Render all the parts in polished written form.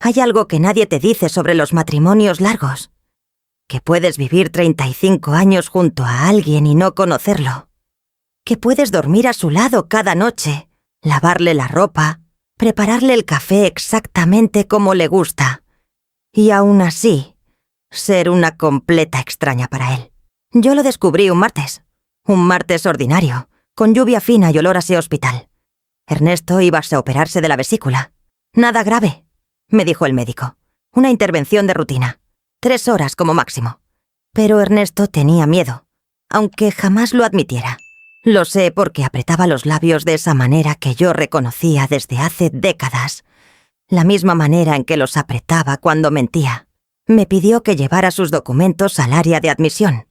Hay algo que nadie te dice sobre los matrimonios largos. Que puedes vivir 35 años junto a alguien y no conocerlo. Que puedes dormir a su lado cada noche, lavarle la ropa, prepararle el café exactamente como le gusta. Y aún así, ser una completa extraña para él. Yo lo descubrí un martes ordinario, con lluvia fina y olor a ese hospital. Ernesto iba a operarse de la vesícula. Nada grave, me dijo el médico. Una intervención de rutina. 3 horas como máximo. Pero Ernesto tenía miedo, aunque jamás lo admitiera. Lo sé porque apretaba los labios de esa manera que yo reconocía desde hace décadas. La misma manera en que los apretaba cuando mentía. Me pidió que llevara sus documentos al área de admisión.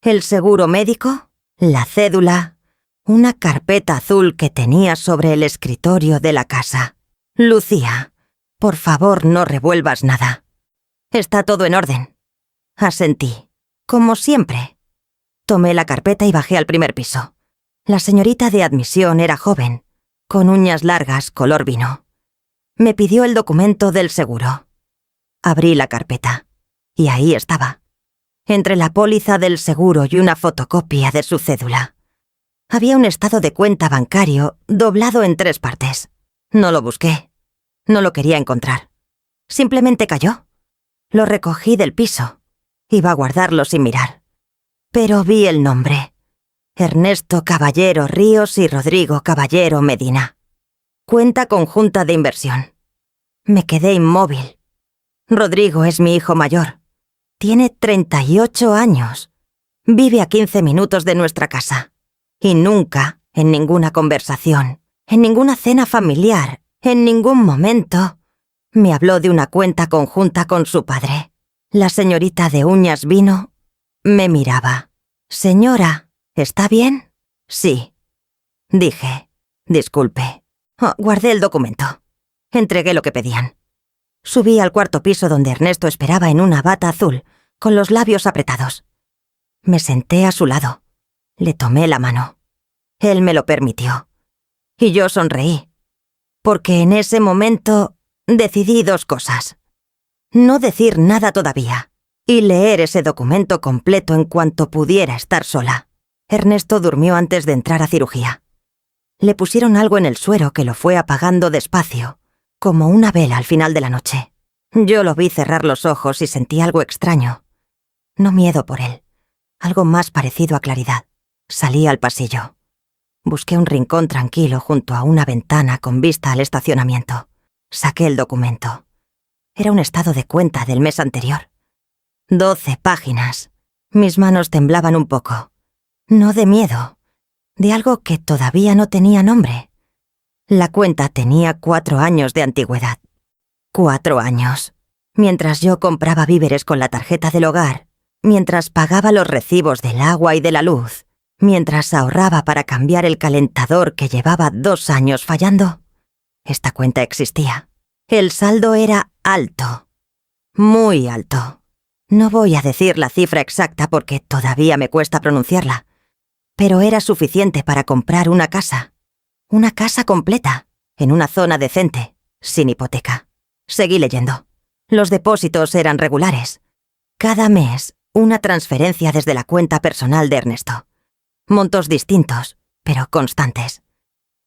El seguro médico, la cédula, una carpeta azul que tenía sobre el escritorio de la casa. Lucía, por favor no revuelvas nada. Está todo en orden. Asentí, como siempre. Tomé la carpeta y bajé al primer piso. La señorita de admisión era joven, con uñas largas color vino. Me pidió el documento del seguro. Abrí la carpeta, y ahí estaba, entre la póliza del seguro y una fotocopia de su cédula. Había un estado de cuenta bancario doblado en 3 partes. No lo busqué. No lo quería encontrar. Simplemente cayó. Lo recogí del piso. Iba a guardarlo sin mirar. Pero vi el nombre. Ernesto Caballero Ríos y Rodrigo Caballero Medina. Cuenta conjunta de inversión. Me quedé inmóvil. Rodrigo es mi hijo mayor. Tiene 38 años. Vive a 15 minutos de nuestra casa. Y nunca, en ninguna conversación, en ninguna cena familiar, en ningún momento, me habló de una cuenta conjunta con su padre. La señorita de uñas vino, me miraba. «Señora, ¿está bien?» «Sí», dije. «Disculpe». Guardé el documento. Entregué lo que pedían. Subí al 4º piso donde Ernesto esperaba en una bata azul, con los labios apretados. Me senté a su lado. Le tomé la mano. Él me lo permitió. Y yo sonreí. Porque en ese momento decidí 2 cosas. No decir nada todavía. Y leer ese documento completo en cuanto pudiera estar sola. Ernesto durmió antes de entrar a cirugía. Le pusieron algo en el suero que lo fue apagando despacio, como una vela al final de la noche. Yo lo vi cerrar los ojos y sentí algo extraño. No miedo por él. Algo más parecido a claridad. Salí al pasillo. Busqué un rincón tranquilo junto a una ventana con vista al estacionamiento. Saqué el documento. Era un estado de cuenta del mes anterior. 12 páginas. Mis manos temblaban un poco. No de miedo, de algo que todavía no tenía nombre. La cuenta tenía 4 años de antigüedad. 4 años. Mientras yo compraba víveres con la tarjeta del hogar, mientras pagaba los recibos del agua y de la luz, mientras ahorraba para cambiar el calentador que llevaba 2 años fallando, esta cuenta existía. El saldo era alto. Muy alto. No voy a decir la cifra exacta porque todavía me cuesta pronunciarla, pero era suficiente para comprar una casa. Una casa completa, en una zona decente, sin hipoteca. Seguí leyendo. Los depósitos eran regulares. Cada mes, una transferencia desde la cuenta personal de Ernesto. Montos distintos, pero constantes.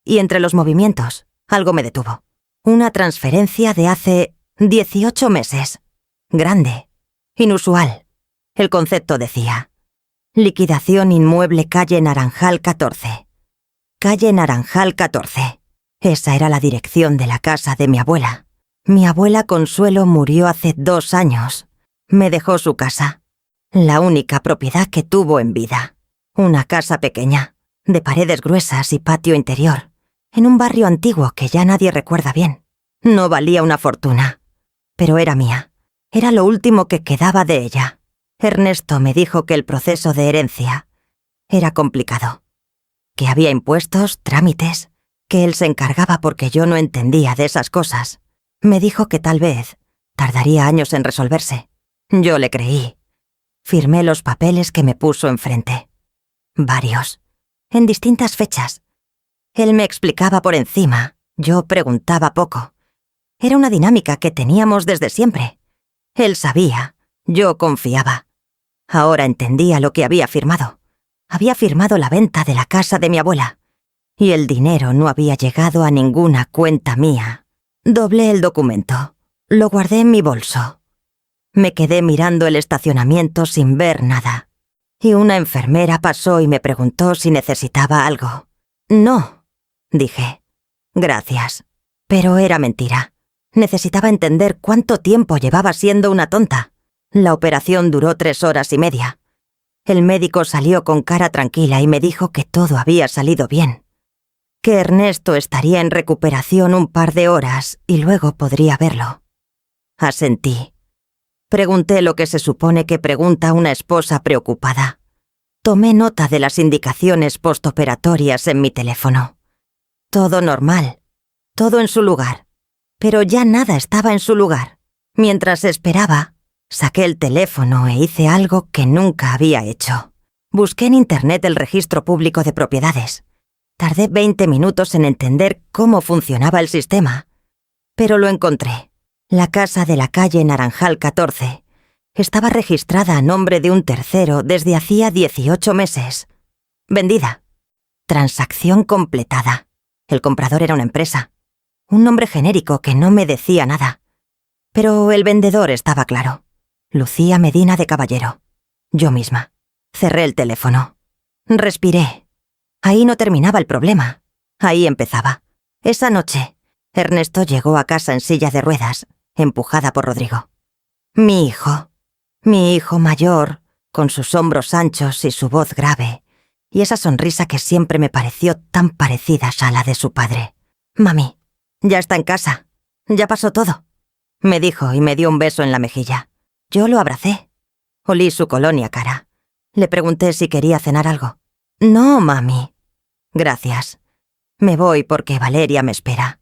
Y entre los movimientos, algo me detuvo. Una transferencia de hace 18 meses. Grande. Inusual. El concepto decía: liquidación inmueble calle Naranjal 14. Calle Naranjal 14. Esa era la dirección de la casa de mi abuela. Mi abuela Consuelo murió hace 2 años. Me dejó su casa. La única propiedad que tuvo en vida. Una casa pequeña, de paredes gruesas y patio interior, en un barrio antiguo que ya nadie recuerda bien. No valía una fortuna, pero era mía. Era lo último que quedaba de ella. Ernesto me dijo que el proceso de herencia era complicado, que había impuestos, trámites, que él se encargaba porque yo no entendía de esas cosas. Me dijo que tal vez tardaría años en resolverse. Yo le creí. Firmé los papeles que me puso enfrente. Varios, en distintas fechas. Él me explicaba por encima, yo preguntaba poco. Era una dinámica que teníamos desde siempre. Él sabía, yo confiaba. Ahora entendía lo que había firmado. Había firmado la venta de la casa de mi abuela. Y el dinero no había llegado a ninguna cuenta mía. Doblé el documento. Lo guardé en mi bolso. Me quedé mirando el estacionamiento sin ver nada. Y una enfermera pasó y me preguntó si necesitaba algo. No, dije. Gracias. Pero era mentira. Necesitaba entender cuánto tiempo llevaba siendo una tonta. La operación duró 3 horas y media. El médico salió con cara tranquila y me dijo que todo había salido bien. Que Ernesto estaría en recuperación un par de horas y luego podría verlo. Asentí. Pregunté lo que se supone que pregunta una esposa preocupada. Tomé nota de las indicaciones postoperatorias en mi teléfono. Todo normal. Todo en su lugar. Pero ya nada estaba en su lugar. Mientras esperaba, saqué el teléfono e hice algo que nunca había hecho. Busqué en Internet el registro público de propiedades. Tardé 20 minutos en entender cómo funcionaba el sistema. Pero lo encontré. La casa de la calle Naranjal 14 estaba registrada a nombre de un tercero desde hacía 18 meses. Vendida. Transacción completada. El comprador era una empresa. Un nombre genérico que no me decía nada. Pero el vendedor estaba claro. Lucía Medina de Caballero. Yo misma. Cerré el teléfono. Respiré. Ahí no terminaba el problema. Ahí empezaba. Esa noche, Ernesto llegó a casa en silla de ruedas, empujada por Rodrigo. Mi hijo mayor, con sus hombros anchos y su voz grave, y esa sonrisa que siempre me pareció tan parecida a la de su padre. Mami, ya está en casa. Ya pasó todo. Me dijo y me dio un beso en la mejilla. Yo lo abracé. Olí su colonia cara. Le pregunté si quería cenar algo. No, mami. Gracias. Me voy porque Valeria me espera.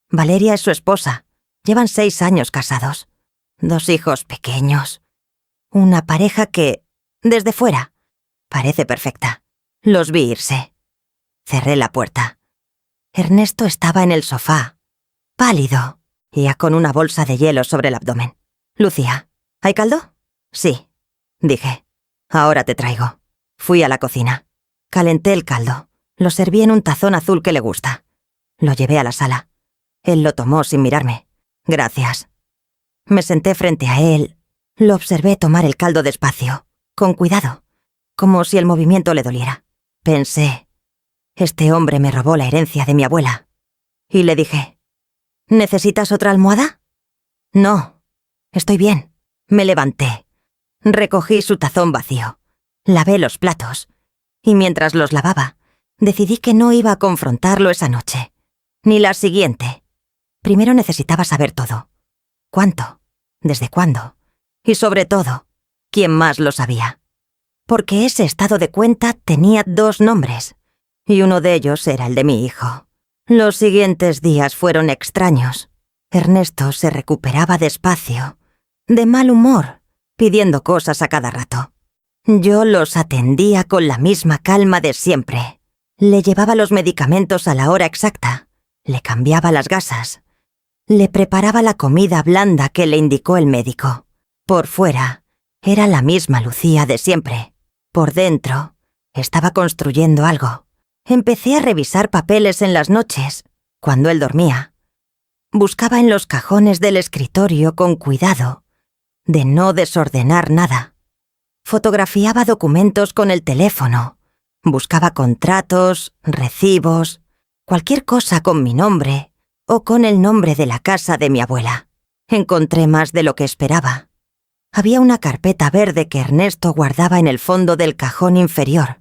Valeria es su esposa. Llevan 6 años casados. 2 hijos pequeños. Una pareja que, desde fuera, parece perfecta. Los vi irse. Cerré la puerta. Ernesto estaba en el sofá, pálido, y con una bolsa de hielo sobre el abdomen. Lucía, ¿hay caldo? Sí, dije. Ahora te traigo. Fui a la cocina. Calenté el caldo. Lo serví en un tazón azul que le gusta. Lo llevé a la sala. Él lo tomó sin mirarme. Gracias. Me senté frente a él. Lo observé tomar el caldo despacio, con cuidado, como si el movimiento le doliera. Pensé, este hombre me robó la herencia de mi abuela. Y le dije, ¿necesitas otra almohada? No, estoy bien. Me levanté. Recogí su tazón vacío. Lavé los platos. Y mientras los lavaba, decidí que no iba a confrontarlo esa noche. Ni la siguiente. Primero necesitaba saber todo. ¿Cuánto? ¿Desde cuándo? Y sobre todo, ¿quién más lo sabía? Porque ese estado de cuenta tenía 2 nombres, y uno de ellos era el de mi hijo. Los siguientes días fueron extraños. Ernesto se recuperaba despacio, de mal humor, pidiendo cosas a cada rato. Yo los atendía con la misma calma de siempre. Le llevaba los medicamentos a la hora exacta, le cambiaba las gasas, le preparaba la comida blanda que le indicó el médico. Por fuera, era la misma Lucía de siempre. Por dentro, estaba construyendo algo. Empecé a revisar papeles en las noches, cuando él dormía. Buscaba en los cajones del escritorio con cuidado, de no desordenar nada. Fotografiaba documentos con el teléfono. Buscaba contratos, recibos, cualquier cosa con mi nombre o con el nombre de la casa de mi abuela. Encontré más de lo que esperaba. Había una carpeta verde que Ernesto guardaba en el fondo del cajón inferior,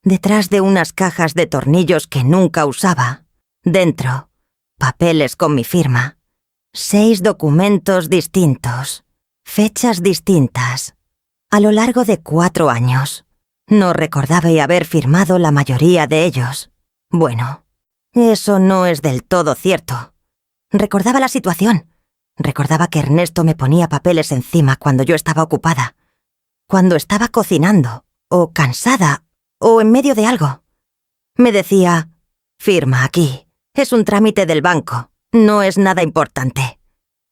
detrás de unas cajas de tornillos que nunca usaba. Dentro, papeles con mi firma. 6 documentos distintos, fechas distintas, a lo largo de 4 años. No recordaba haber firmado la mayoría de ellos. Bueno, eso no es del todo cierto. Recordaba la situación. Recordaba que Ernesto me ponía papeles encima cuando yo estaba ocupada, cuando estaba cocinando, o cansada, o en medio de algo. Me decía, firma aquí, es un trámite del banco, No es nada importante.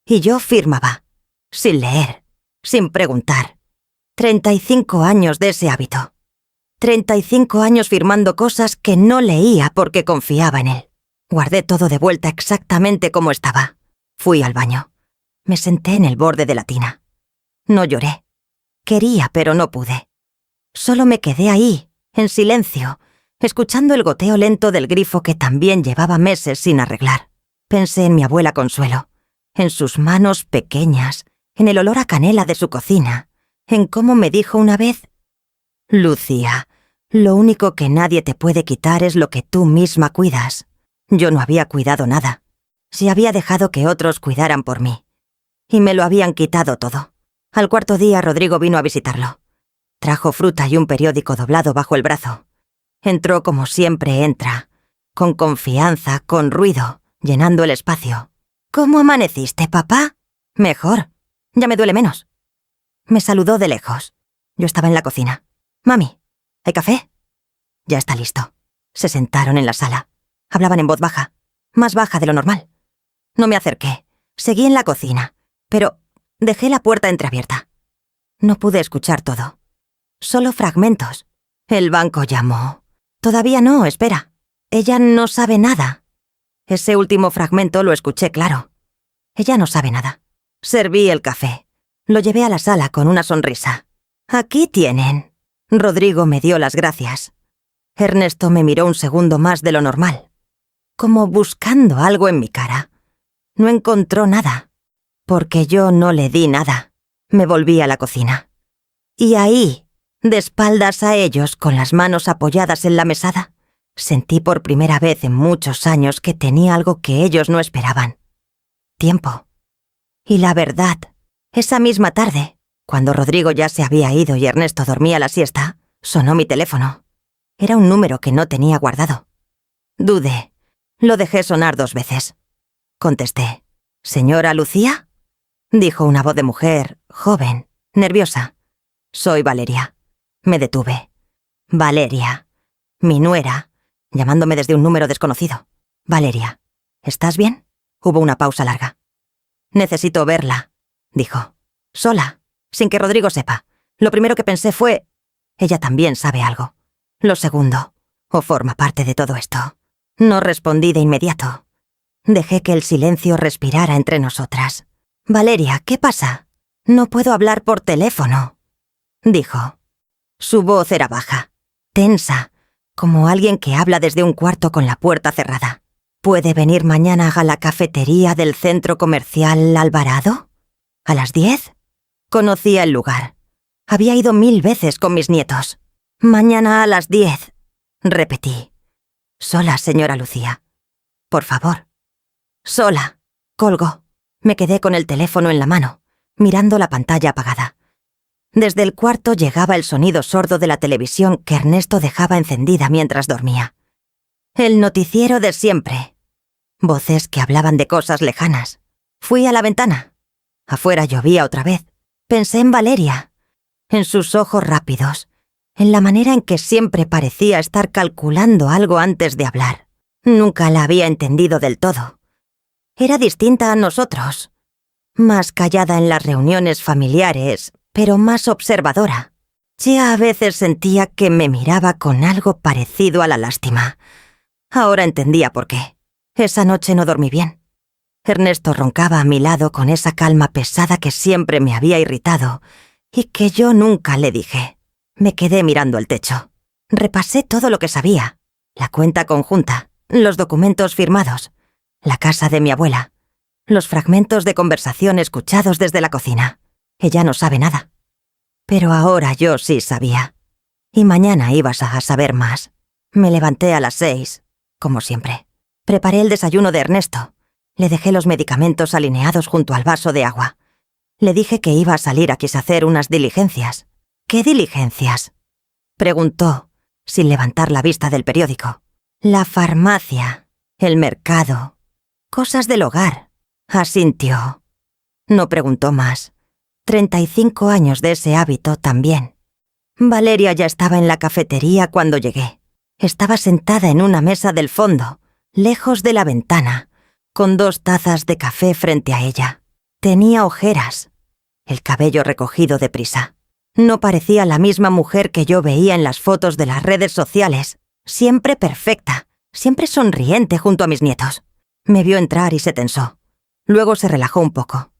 Y yo firmaba, sin leer, sin preguntar. 35 años de ese hábito. 35 años firmando cosas que no leía porque confiaba en él. Guardé todo de vuelta exactamente como estaba. Fui al baño. Me senté en el borde de la tina. No lloré. Quería, pero no pude. Solo me quedé ahí, en silencio, escuchando el goteo lento del grifo que también llevaba meses sin arreglar. Pensé en mi abuela Consuelo, en sus manos pequeñas, en el olor a canela de su cocina, en cómo me dijo una vez: «Lucía, lo único que nadie te puede quitar es lo que tú misma cuidas». Yo no había cuidado nada. Si había dejado que otros cuidaran por mí. Y me lo habían quitado todo. Al cuarto día Rodrigo vino a visitarlo. Trajo fruta y un periódico doblado bajo el brazo. Entró como siempre entra, con confianza, con ruido, llenando el espacio. «¿Cómo amaneciste, papá?» «Mejor. Ya me duele menos». Me saludó de lejos. Yo estaba en la cocina. «Mami, ¿hay café?» «Ya está listo». Se sentaron en la sala. Hablaban en voz baja, más baja de lo normal. No me acerqué. Seguí en la cocina, pero dejé la puerta entreabierta. No pude escuchar todo. Solo fragmentos. El banco llamó. «Todavía no, espera. Ella no sabe nada». Ese último fragmento lo escuché claro. Ella no sabe nada. Serví el café. Lo llevé a la sala con una sonrisa. «Aquí tienen». Rodrigo me dio las gracias. Ernesto me miró un segundo más de lo normal, como buscando algo en mi cara. No encontró nada, porque yo no le di nada. Me volví a la cocina. Y ahí, de espaldas a ellos, con las manos apoyadas en la mesada, sentí por primera vez en muchos años que tenía algo que ellos no esperaban. Tiempo. Y la verdad, esa misma tarde, cuando Rodrigo ya se había ido y Ernesto dormía la siesta, sonó mi teléfono. Era un número que no tenía guardado. Dudé. Lo dejé sonar 2 veces. Contesté. «¿Señora Lucía?», dijo una voz de mujer, joven, nerviosa. «Soy Valeria». Me detuve. «Valeria». Mi nuera, llamándome desde un número desconocido. «Valeria, ¿estás bien?». Hubo una pausa larga. «Necesito verla», dijo. «Sola, sin que Rodrigo sepa. Lo primero que pensé fue: ella también sabe algo. Lo segundo, o forma parte de todo esto». No respondí de inmediato. Dejé que el silencio respirara entre nosotras. «Valeria, ¿qué pasa? No puedo hablar por teléfono», dijo. Su voz era baja, tensa, como alguien que habla desde un cuarto con la puerta cerrada. «¿Puede venir mañana a la cafetería del centro comercial Alvarado? ¿A las 10? Conocía el lugar. Había ido 1000 veces con mis nietos. «Mañana a las 10, repetí. «Sola, señora Lucía. Por favor». «Sola». Colgó. Me quedé con el teléfono en la mano, mirando la pantalla apagada. Desde el cuarto llegaba el sonido sordo de la televisión que Ernesto dejaba encendida mientras dormía. El noticiero de siempre. Voces que hablaban de cosas lejanas. Fui a la ventana. Afuera llovía otra vez. Pensé en Valeria, en sus ojos rápidos, en la manera en que siempre parecía estar calculando algo antes de hablar. Nunca la había entendido del todo. Era distinta a nosotros. Más callada en las reuniones familiares, pero más observadora. Ya a veces sentía que me miraba con algo parecido a la lástima. Ahora entendía por qué. Esa noche no dormí bien. Ernesto roncaba a mi lado con esa calma pesada que siempre me había irritado y que yo nunca le dije. Me quedé mirando el techo. Repasé todo lo que sabía. La cuenta conjunta, los documentos firmados, la casa de mi abuela, los fragmentos de conversación escuchados desde la cocina. Ella no sabe nada. Pero ahora yo sí sabía. Y mañana ibas a saber más. Me levanté a las 6, como siempre. Preparé el desayuno de Ernesto. Le dejé los medicamentos alineados junto al vaso de agua. Le dije que iba a salir a hacer unas diligencias. «¿Qué diligencias?», preguntó, sin levantar la vista del periódico. «La farmacia, el mercado, cosas del hogar», asintió. No preguntó más. 35 años de ese hábito también. Valeria ya estaba en la cafetería cuando llegué. Estaba sentada en una mesa del fondo, lejos de la ventana, con 2 tazas de café frente a ella. Tenía ojeras, el cabello recogido deprisa. No parecía la misma mujer que yo veía en las fotos de las redes sociales, siempre perfecta, siempre sonriente junto a mis nietos. Me vio entrar y se tensó. Luego se relajó un poco.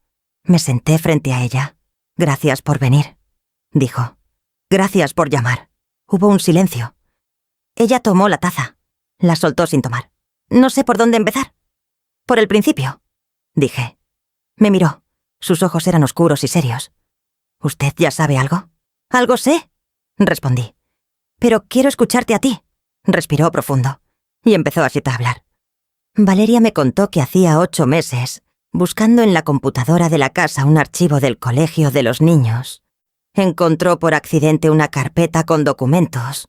Me senté frente a ella. «Gracias por venir», dijo. «Gracias por llamar». Hubo un silencio. Ella tomó la taza. La soltó sin tomar. «No sé por dónde empezar». «Por el principio», dije. Me miró. Sus ojos eran oscuros y serios. «¿Usted ya sabe algo?» «Algo sé», respondí. «Pero quiero escucharte a ti». Respiró profundo y empezó así a hablar. Valeria me contó que hacía 8 meses, buscando en la computadora de la casa un archivo del colegio de los niños, encontró por accidente una carpeta con documentos,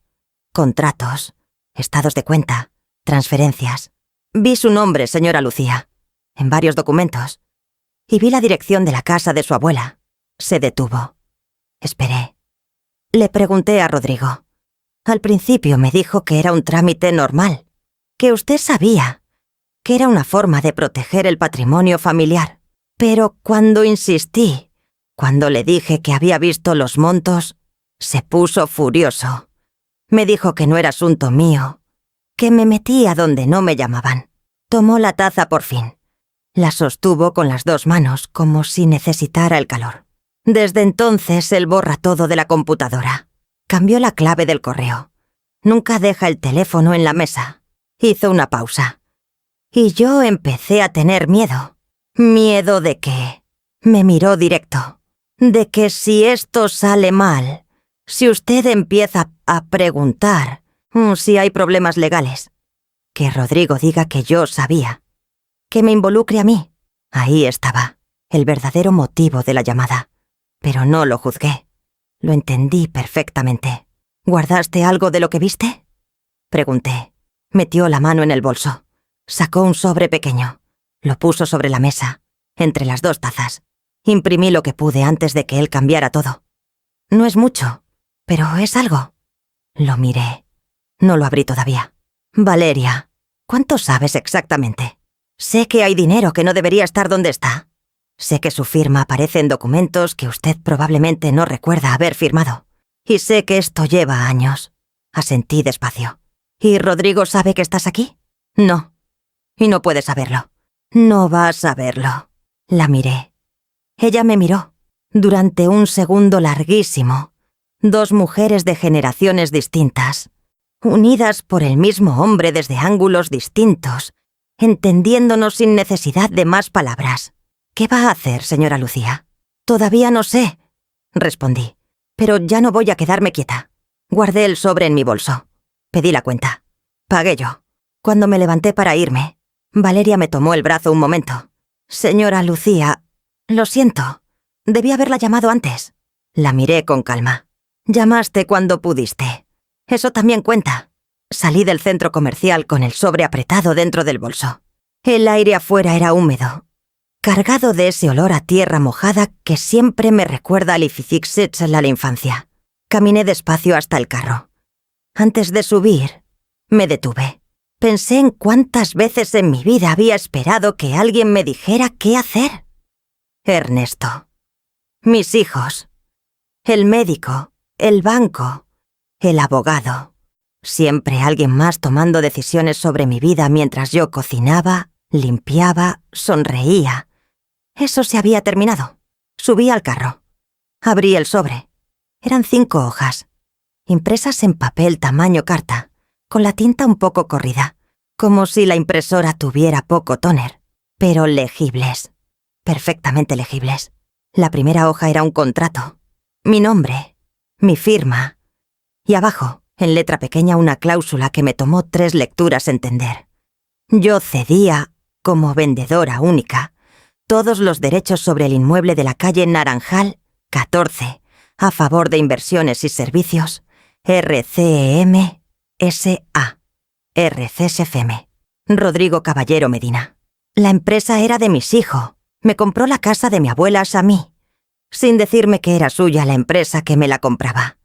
contratos, estados de cuenta, transferencias. Vi su nombre, señora Lucía, en varios documentos, y vi la dirección de la casa de su abuela. Se detuvo. Esperé. Le pregunté a Rodrigo. Al principio me dijo que era un trámite normal, que usted sabía, que era una forma de proteger el patrimonio familiar. Pero cuando insistí, cuando le dije que había visto los montos, se puso furioso. Me dijo que no era asunto mío, que me metía donde no me llamaban. Tomó la taza por fin. La sostuvo con las 2 manos, como si necesitara el calor. Desde entonces él borra todo de la computadora. Cambió la clave del correo. Nunca deja el teléfono en la mesa. Hizo una pausa. Y yo empecé a tener miedo. ¿Miedo de qué? Me miró directo. De que si esto sale mal, si usted empieza a preguntar si hay problemas legales, que Rodrigo diga que yo sabía, que me involucre a mí. Ahí estaba, el verdadero motivo de la llamada. Pero no lo juzgué. Lo entendí perfectamente. ¿Guardaste algo de lo que viste?, pregunté. Metió la mano en el bolso. Sacó un sobre pequeño. Lo puso sobre la mesa, entre las 2 tazas. Imprimí lo que pude antes de que él cambiara todo. No es mucho, pero es algo. Lo miré. No lo abrí todavía. Valeria, ¿cuánto sabes exactamente? Sé que hay dinero que no debería estar donde está. Sé que su firma aparece en documentos que usted probablemente no recuerda haber firmado. Y sé que esto lleva años. Asentí despacio. ¿Y Rodrigo sabe que estás aquí? No. Y no puede saberlo. No va a saberlo. La miré. Ella me miró. Durante un segundo larguísimo. 2 mujeres de generaciones distintas, unidas por el mismo hombre desde ángulos distintos, entendiéndonos sin necesidad de más palabras. ¿Qué va a hacer, señora Lucía? Todavía no sé, respondí. Pero ya no voy a quedarme quieta. Guardé el sobre en mi bolso. Pedí la cuenta. Pagué yo. Cuando me levanté para irme, Valeria me tomó el brazo un momento. Señora Lucía, lo siento. Debí haberla llamado antes. La miré con calma. Llamaste cuando pudiste. Eso también cuenta. Salí del centro comercial con el sobre apretado dentro del bolso. El aire afuera era húmedo, cargado de ese olor a tierra mojada que siempre me recuerda al Ifixits en la infancia. Caminé despacio hasta el carro. Antes de subir, me detuve. Pensé en cuántas veces en mi vida había esperado que alguien me dijera qué hacer. Ernesto. Mis hijos. El médico. El banco. El abogado. Siempre alguien más tomando decisiones sobre mi vida mientras yo cocinaba, limpiaba, sonreía. Eso se había terminado. Subí al carro. Abrí el sobre. Eran 5 hojas, impresas en papel tamaño carta, con la tinta un poco corrida, como si la impresora tuviera poco tóner, pero legibles, perfectamente legibles. La primera hoja era un contrato, mi nombre, mi firma, y abajo, en letra pequeña, una cláusula que me tomó 3 lecturas entender. Yo cedía, como vendedora única, todos los derechos sobre el inmueble de la calle Naranjal 14, a favor de Inversiones y Servicios, RCEM S.A. RCSFM. Rodrigo Caballero Medina. La empresa era de mis hijos. Me compró la casa de mi abuela Samí, sin decirme que era suya la empresa que me la compraba.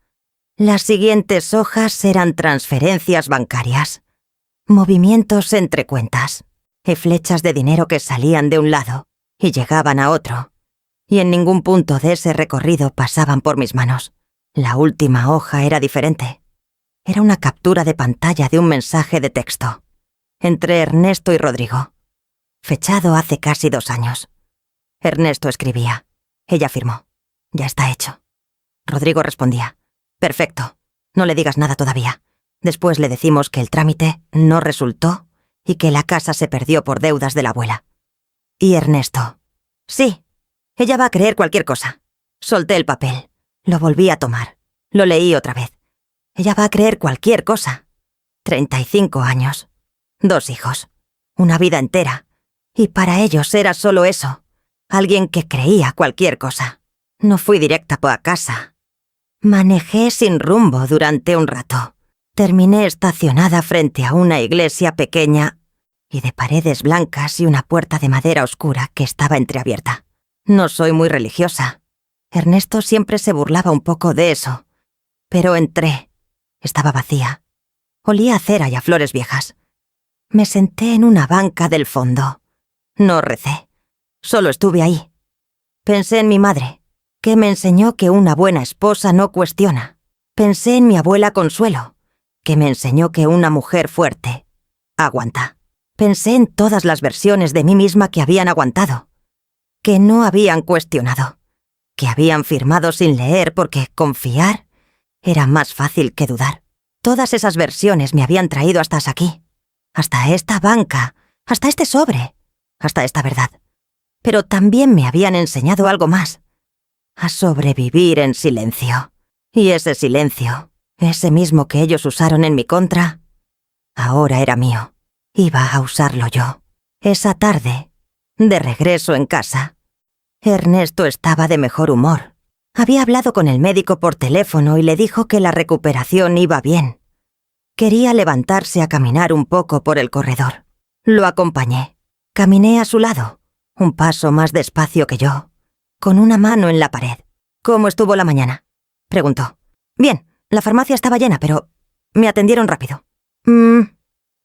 Las siguientes hojas eran transferencias bancarias, movimientos entre cuentas. y flechas de dinero que salían de un lado y llegaban a otro, y en ningún punto de ese recorrido pasaban por mis manos. La última hoja era diferente. Era una captura de pantalla de un mensaje de texto entre Ernesto y Rodrigo, fechado hace casi 2 años. Ernesto escribía. Ella firmó. Ya está hecho. Rodrigo respondía. Perfecto. No le digas nada todavía. Después le decimos que el trámite no resultó y que la casa se perdió por deudas de la abuela. Y Ernesto. Sí. Ella va a creer cualquier cosa. Solté el papel. Lo volví a tomar. Lo leí otra vez. Ella va a creer cualquier cosa. 35 años. 2 hijos. Una vida entera. Y para ellos era solo eso. Alguien que creía cualquier cosa. No fui directa a casa. Manejé sin rumbo durante un rato. Terminé estacionada frente a una iglesia pequeña y de paredes blancas y una puerta de madera oscura que estaba entreabierta. No soy muy religiosa. Ernesto siempre se burlaba un poco de eso. Pero entré. Estaba vacía. Olía a cera y a flores viejas. Me senté en una banca del fondo. No recé. Solo estuve ahí. Pensé en mi madre, que me enseñó que una buena esposa no cuestiona. Pensé en mi abuela Consuelo, que me enseñó que una mujer fuerte aguanta. Pensé en todas las versiones de mí misma que habían aguantado, que no habían cuestionado, que habían firmado sin leer porque confiar era más fácil que dudar. Todas esas versiones me habían traído hasta aquí, hasta esta banca, hasta este sobre, hasta esta verdad. Pero también me habían enseñado algo más, a sobrevivir en silencio. Y ese silencio, ese mismo que ellos usaron en mi contra, ahora era mío. Iba a usarlo yo. Esa tarde, de regreso en casa, Ernesto estaba de mejor humor. Había hablado con el médico por teléfono y le dijo que la recuperación iba bien. Quería levantarse a caminar un poco por el corredor. Lo acompañé. Caminé a su lado, un paso más despacio que yo, con una mano en la pared. «¿Cómo estuvo la mañana?», preguntó. «Bien, la farmacia estaba llena, pero me atendieron rápido».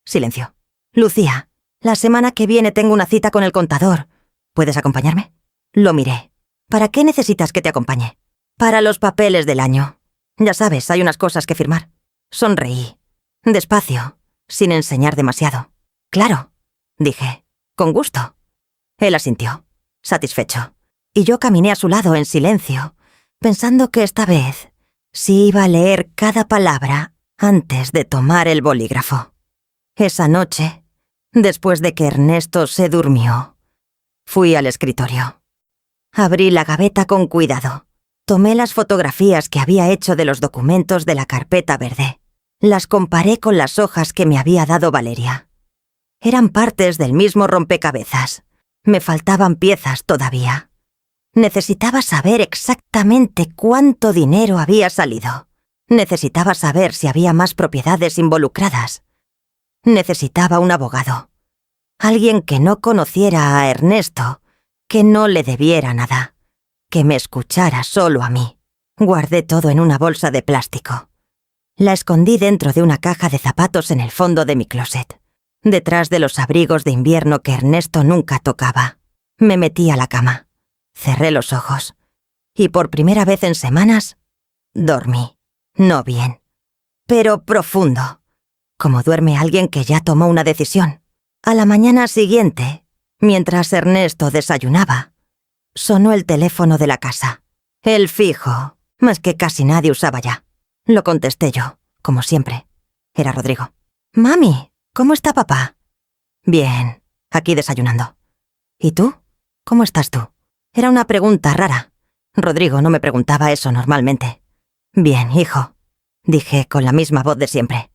Silencio. «Lucía, la semana que viene tengo una cita con el contador. ¿Puedes acompañarme?». Lo miré. «¿Para qué necesitas que te acompañe?». «Para los papeles del año. Ya sabes, hay unas cosas que firmar». Sonreí. Despacio, sin enseñar demasiado. «Claro», dije. «Con gusto». Él asintió, satisfecho. Y yo caminé a su lado en silencio, pensando que esta vez sí iba a leer cada palabra antes de tomar el bolígrafo. Esa noche, después de que Ernesto se durmió, fui al escritorio. Abrí la gaveta con cuidado. Tomé las fotografías que había hecho de los documentos de la carpeta verde. Las comparé con las hojas que me había dado Valeria. Eran partes del mismo rompecabezas. Me faltaban piezas todavía. Necesitaba saber exactamente cuánto dinero había salido. Necesitaba saber si había más propiedades involucradas. Necesitaba un abogado. Alguien que no conociera a Ernesto, que no le debiera nada, que me escuchara solo a mí. Guardé todo en una bolsa de plástico. La escondí dentro de una caja de zapatos en el fondo de mi closet, detrás de los abrigos de invierno que Ernesto nunca tocaba. Me metí a la cama. Cerré los ojos. Y por primera vez en semanas, dormí. No bien, pero profundo. Como duerme alguien que ya tomó una decisión. A la mañana siguiente, mientras Ernesto desayunaba, sonó el teléfono de la casa. El fijo, más que casi nadie usaba ya. Lo contesté yo, como siempre. Era Rodrigo. «Mami, ¿cómo está papá?». «Bien, aquí desayunando». «¿Y tú? ¿Cómo estás tú?». Era una pregunta rara. Rodrigo no me preguntaba eso normalmente. «Bien, hijo», dije con la misma voz de siempre.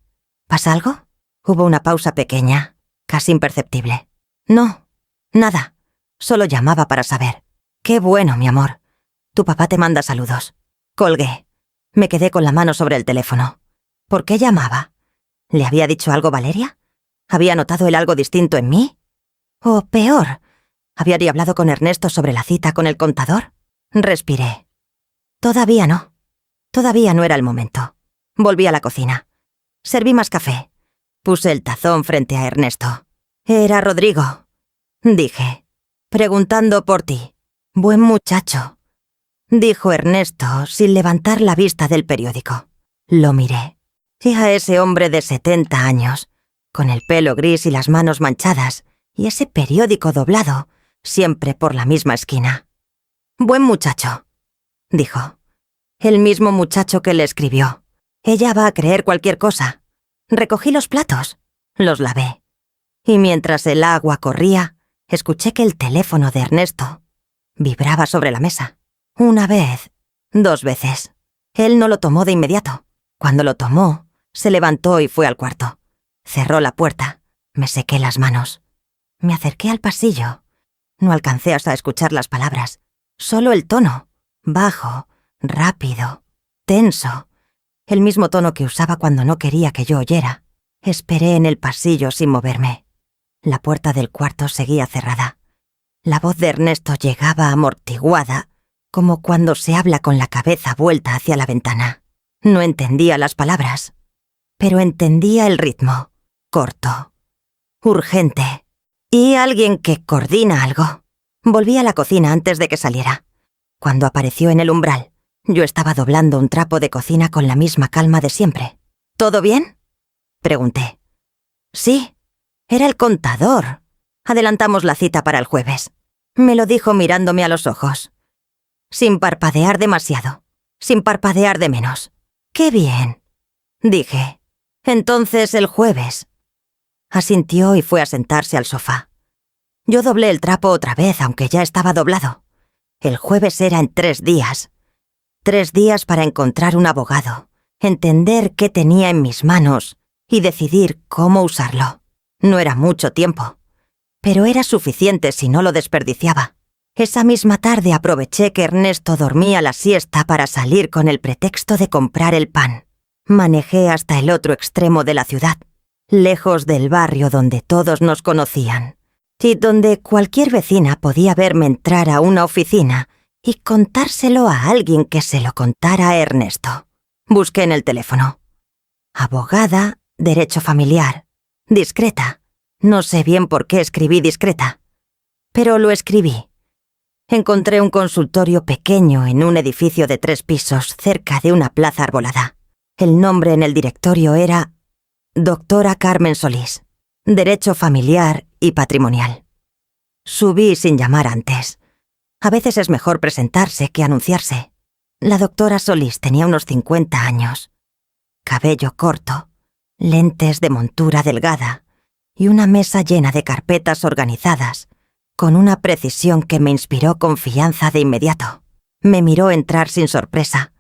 «¿Pasa algo?». Hubo una pausa pequeña, casi imperceptible. «No, nada. Solo llamaba para saber». «Qué bueno, mi amor. Tu papá te manda saludos». Colgué. Me quedé con la mano sobre el teléfono. ¿Por qué llamaba? ¿Le había dicho algo Valeria? ¿Había notado él algo distinto en mí? O peor, ¿había hablado con Ernesto sobre la cita con el contador? Respiré. Todavía no. Todavía no era el momento. Volví a la cocina. Serví más café. Puse el tazón frente a Ernesto. Era Rodrigo, dije, preguntando por ti. Buen muchacho, dijo Ernesto sin levantar la vista del periódico. Lo miré. Y a ese hombre de 70 años, con el pelo gris y las manos manchadas, y ese periódico doblado, siempre por la misma esquina. Buen muchacho, dijo. El mismo muchacho que le escribió. Ella va a creer cualquier cosa. Recogí los platos, los lavé. Y mientras el agua corría, escuché que el teléfono de Ernesto vibraba sobre la mesa. Una vez, 2 veces. Él no lo tomó de inmediato. Cuando lo tomó, se levantó y fue al cuarto. Cerró la puerta. Me sequé las manos. Me acerqué al pasillo. No alcancé hasta escuchar las palabras. Solo el tono. Bajo, rápido, tenso. El mismo tono que usaba cuando no quería que yo oyera. Esperé en el pasillo sin moverme. La puerta del cuarto seguía cerrada. La voz de Ernesto llegaba amortiguada, como cuando se habla con la cabeza vuelta hacia la ventana. No entendía las palabras, pero entendía el ritmo. Corto, urgente. Y alguien que coordina algo. Volví a la cocina antes de que saliera. Cuando apareció en el umbral, yo estaba doblando un trapo de cocina con la misma calma de siempre. ¿Todo bien?, pregunté. Sí, era el contador. Adelantamos la cita para el jueves. Me lo dijo mirándome a los ojos. Sin parpadear demasiado, sin parpadear de menos. ¡Qué bien!, dije. Entonces el jueves. Asintió y fue a sentarse al sofá. Yo doblé el trapo otra vez, aunque ya estaba doblado. El jueves era en 3 días. 3 días para encontrar un abogado, entender qué tenía en mis manos y decidir cómo usarlo. No era mucho tiempo, pero era suficiente si no lo desperdiciaba. Esa misma tarde aproveché que Ernesto dormía la siesta para salir con el pretexto de comprar el pan. Manejé hasta el otro extremo de la ciudad, lejos del barrio donde todos nos conocían, y donde cualquier vecina podía verme entrar a una oficina y contárselo a alguien que se lo contara a Ernesto. Busqué en el teléfono. Abogada, derecho familiar, discreta. No sé bien por qué escribí discreta, pero lo escribí. Encontré un consultorio pequeño en un edificio de 3 pisos cerca de una plaza arbolada. El nombre en el directorio era Doctora Carmen Solís, Derecho Familiar y Patrimonial. Subí sin llamar antes. A veces es mejor presentarse que anunciarse. La doctora Solís tenía unos 50 años. Cabello corto, lentes de montura delgada y una mesa llena de carpetas organizadas, con una precisión que me inspiró confianza de inmediato. Me miró entrar sin sorpresa,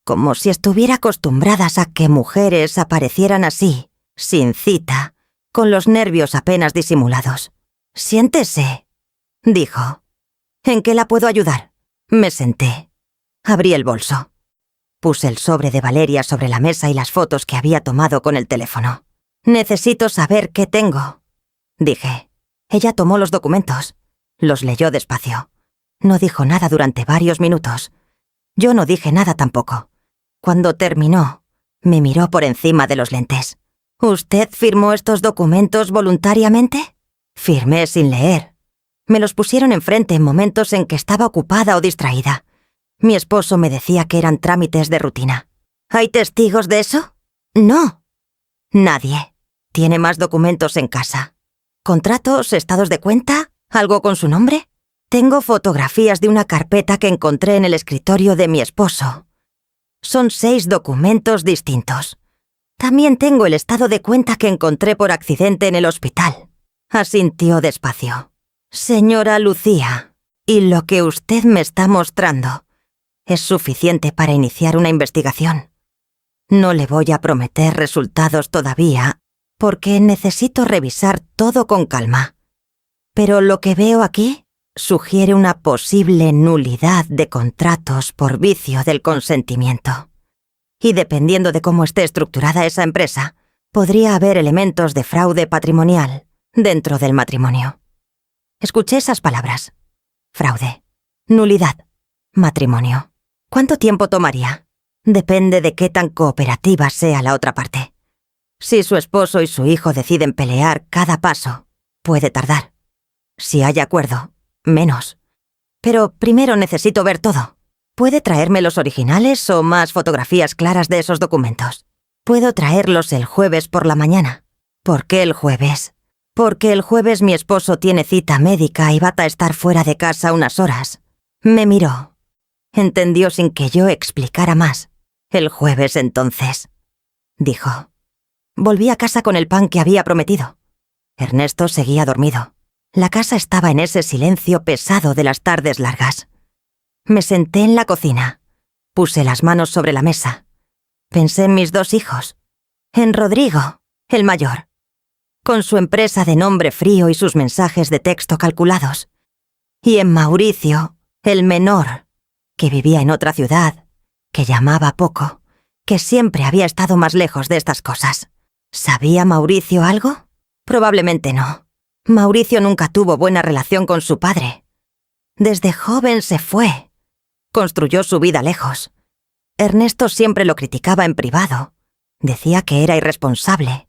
como si estuviera acostumbradas a que mujeres aparecieran así, sin cita, con los nervios apenas disimulados. «Siéntese», dijo. «¿En qué la puedo ayudar?» Me senté. Abrí el bolso. Puse el sobre de Valeria sobre la mesa y las fotos que había tomado con el teléfono. «Necesito saber qué tengo», dije. Ella tomó los documentos. Los leyó despacio. No dijo nada durante varios minutos. Yo no dije nada tampoco. Cuando terminó, me miró por encima de los lentes. «¿Usted firmó estos documentos voluntariamente?» Firmé sin leer. Me los pusieron enfrente en momentos en que estaba ocupada o distraída. Mi esposo me decía que eran trámites de rutina. «¿Hay testigos de eso?» «No». «Nadie. ¿Tiene más documentos en casa? ¿Contratos, estados de cuenta? ¿Algo con su nombre?» «Tengo fotografías de una carpeta que encontré en el escritorio de mi esposo. Son 6 documentos distintos. También tengo el estado de cuenta que encontré por accidente en el hospital». Asintió despacio. «Señora Lucía, y lo que usted me está mostrando es suficiente para iniciar una investigación. No le voy a prometer resultados todavía, porque necesito revisar todo con calma. Pero lo que veo aquí sugiere una posible nulidad de contratos por vicio del consentimiento. Y dependiendo de cómo esté estructurada esa empresa, podría haber elementos de fraude patrimonial dentro del matrimonio». Escuché esas palabras. Fraude, nulidad, matrimonio. ¿Cuánto tiempo tomaría? Depende de qué tan cooperativa sea la otra parte. Si su esposo y su hijo deciden pelear cada paso, Puede tardar. Si hay acuerdo, menos. Pero primero necesito ver todo. ¿Puede traerme los originales o más fotografías claras de esos documentos? Puedo traerlos el jueves por la mañana. ¿Por qué el jueves? Porque el jueves mi esposo tiene cita médica y va a estar fuera de casa unas horas. Me miró. Entendió sin que yo explicara más. El jueves entonces, dijo. Volví a casa con el pan que había prometido. Ernesto seguía dormido. La casa estaba en ese silencio pesado de las tardes largas. Me senté en la cocina. Puse las manos sobre la mesa. Pensé en mis 2 hijos. En Rodrigo, el mayor, con su empresa de nombre frío y sus mensajes de texto calculados. Y en Mauricio, el menor, que vivía en otra ciudad, que llamaba poco, que siempre había estado más lejos de estas cosas. ¿Sabía Mauricio algo? Probablemente no. Mauricio nunca tuvo buena relación con su padre. Desde joven se fue. Construyó su vida lejos. Ernesto siempre lo criticaba en privado. Decía que era irresponsable,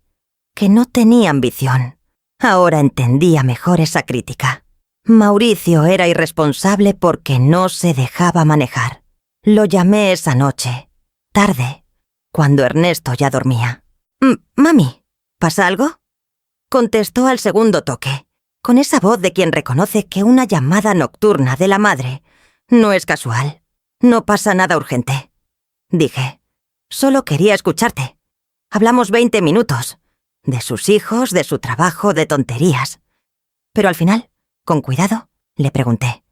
que no tenía ambición. Ahora entendía mejor esa crítica. Mauricio era irresponsable porque no se dejaba manejar. Lo llamé esa noche, tarde, cuando Ernesto ya dormía. «Mami, ¿pasa algo?», contestó al segundo toque, con esa voz de quien reconoce que una llamada nocturna de la madre no es casual. «No pasa nada urgente», dije. «Solo quería escucharte. Hablamos 20 minutos. De sus hijos, de su trabajo, de tonterías. Pero al final, con cuidado, le pregunté.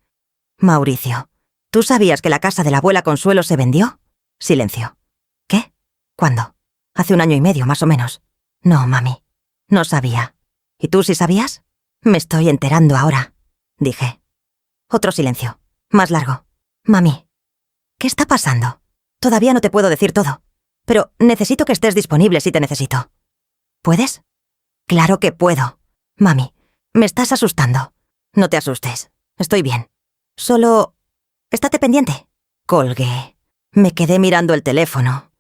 «Mauricio, ¿tú sabías que la casa de la abuela Consuelo se vendió?». Silencio. «¿Qué? ¿Cuándo?». «Hace 1 año y medio, más o menos». «No, mami, no sabía». «¿Y tú sí sabías?». «Me estoy enterando ahora», dije. Otro silencio, más largo. «Mami, ¿qué está pasando? Todavía no te puedo decir todo, pero necesito que estés disponible si te necesito». «¿Puedes?». «Claro que puedo. Mami, me estás asustando». «No te asustes, estoy bien. Solo... estate pendiente». Colgué. Me quedé mirando el teléfono.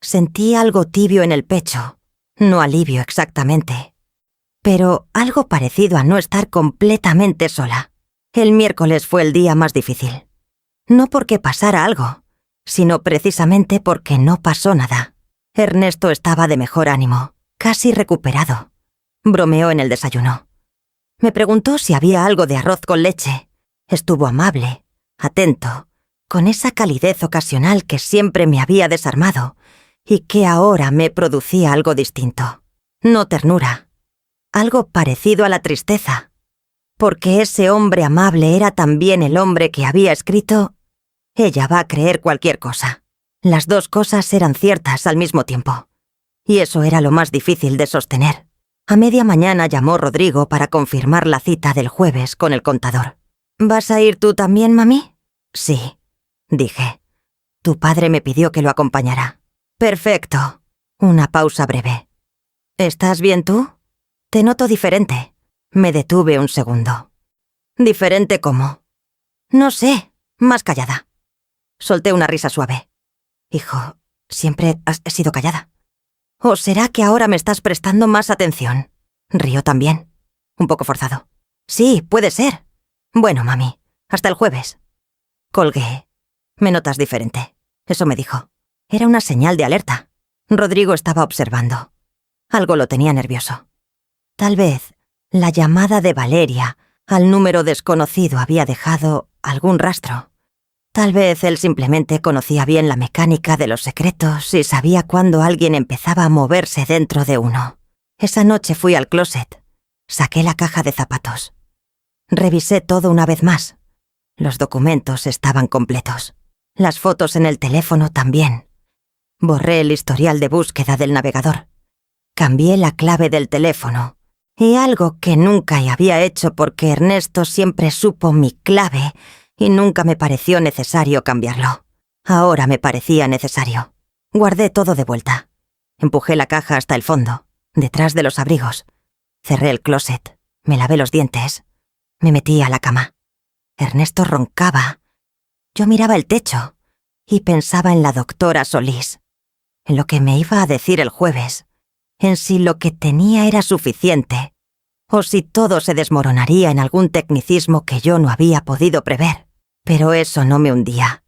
Sentí algo tibio en el pecho. No alivio exactamente, pero algo parecido a no estar completamente sola. El miércoles fue el día más difícil. No porque pasara algo, sino precisamente porque no pasó nada. Ernesto estaba de mejor ánimo, casi recuperado. Bromeó en el desayuno. Me preguntó si había algo de arroz con leche. Estuvo amable, atento, con esa calidez ocasional que siempre me había desarmado y que ahora me producía algo distinto. No ternura, algo parecido a la tristeza. Porque ese hombre amable era también el hombre que había escrito «Ella va a creer cualquier cosa». Las 2 cosas eran ciertas al mismo tiempo. Y eso era lo más difícil de sostener. A media mañana llamó Rodrigo para confirmar la cita del jueves con el contador. «¿Vas a ir tú también, mami?». «Sí», dije. «Tu padre me pidió que lo acompañara». «Perfecto». Una pausa breve. «¿Estás bien tú? Te noto diferente». Me detuve un segundo. «¿Diferente cómo?». «No sé, más callada». Solté una risa suave. «Hijo, siempre has sido callada. ¿O será que ahora me estás prestando más atención?». Rió también. Un poco forzado. «Sí, puede ser». «Bueno, mami, hasta el jueves». Colgué. «Me notas diferente», eso me dijo. Era una señal de alerta. Rodrigo estaba observando. Algo lo tenía nervioso. Tal vez la llamada de Valeria al número desconocido había dejado algún rastro. Tal vez él simplemente conocía bien la mecánica de los secretos y sabía cuándo alguien empezaba a moverse dentro de uno. Esa noche fui al closet. Saqué la caja de zapatos. Revisé todo una vez más. Los documentos estaban completos. Las fotos en el teléfono también. Borré el historial de búsqueda del navegador. Cambié la clave del teléfono. Y algo que nunca había hecho porque Ernesto siempre supo mi clave y nunca me pareció necesario cambiarlo. Ahora me parecía necesario. Guardé todo de vuelta. Empujé la caja hasta el fondo, detrás de los abrigos. Cerré el closet, me lavé los dientes. Me metí a la cama. Ernesto roncaba. Yo miraba el techo y pensaba en la doctora Solís, en lo que me iba a decir el jueves, en si lo que tenía era suficiente, o si todo se desmoronaría en algún tecnicismo que yo no había podido prever. Pero eso no me hundía.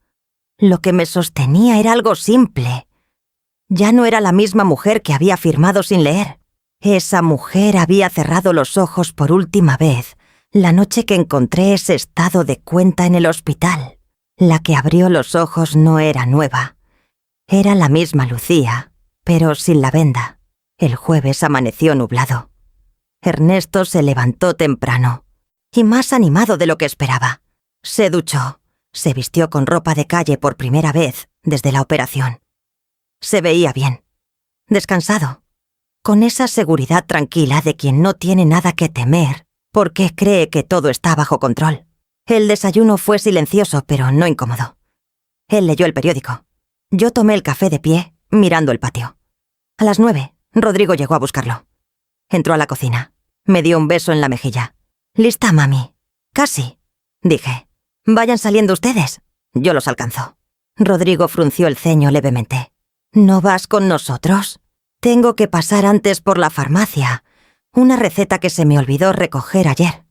Lo que me sostenía era algo simple. Ya no era la misma mujer que había firmado sin leer. Esa mujer había cerrado los ojos por última vez la noche que encontré ese estado de cuenta en el hospital. La que abrió los ojos no era nueva. Era la misma Lucía, pero sin la venda. El jueves amaneció nublado. Ernesto se levantó temprano, y más animado de lo que esperaba. Se duchó, se vistió con ropa de calle por primera vez desde la operación. Se veía bien, descansado, con esa seguridad tranquila de quien no tiene nada que temer porque cree que todo está bajo control. El desayuno fue silencioso, pero no incómodo. Él leyó el periódico. Yo tomé el café de pie, mirando el patio. A las 9, Rodrigo llegó a buscarlo. Entró a la cocina. Me dio un beso en la mejilla. «¿Lista, mami?» «Casi», dije. «Vayan saliendo ustedes. Yo los alcanzo». Rodrigo frunció el ceño levemente. «¿No vas con nosotros?» «Tengo que pasar antes por la farmacia. Una receta que se me olvidó recoger ayer.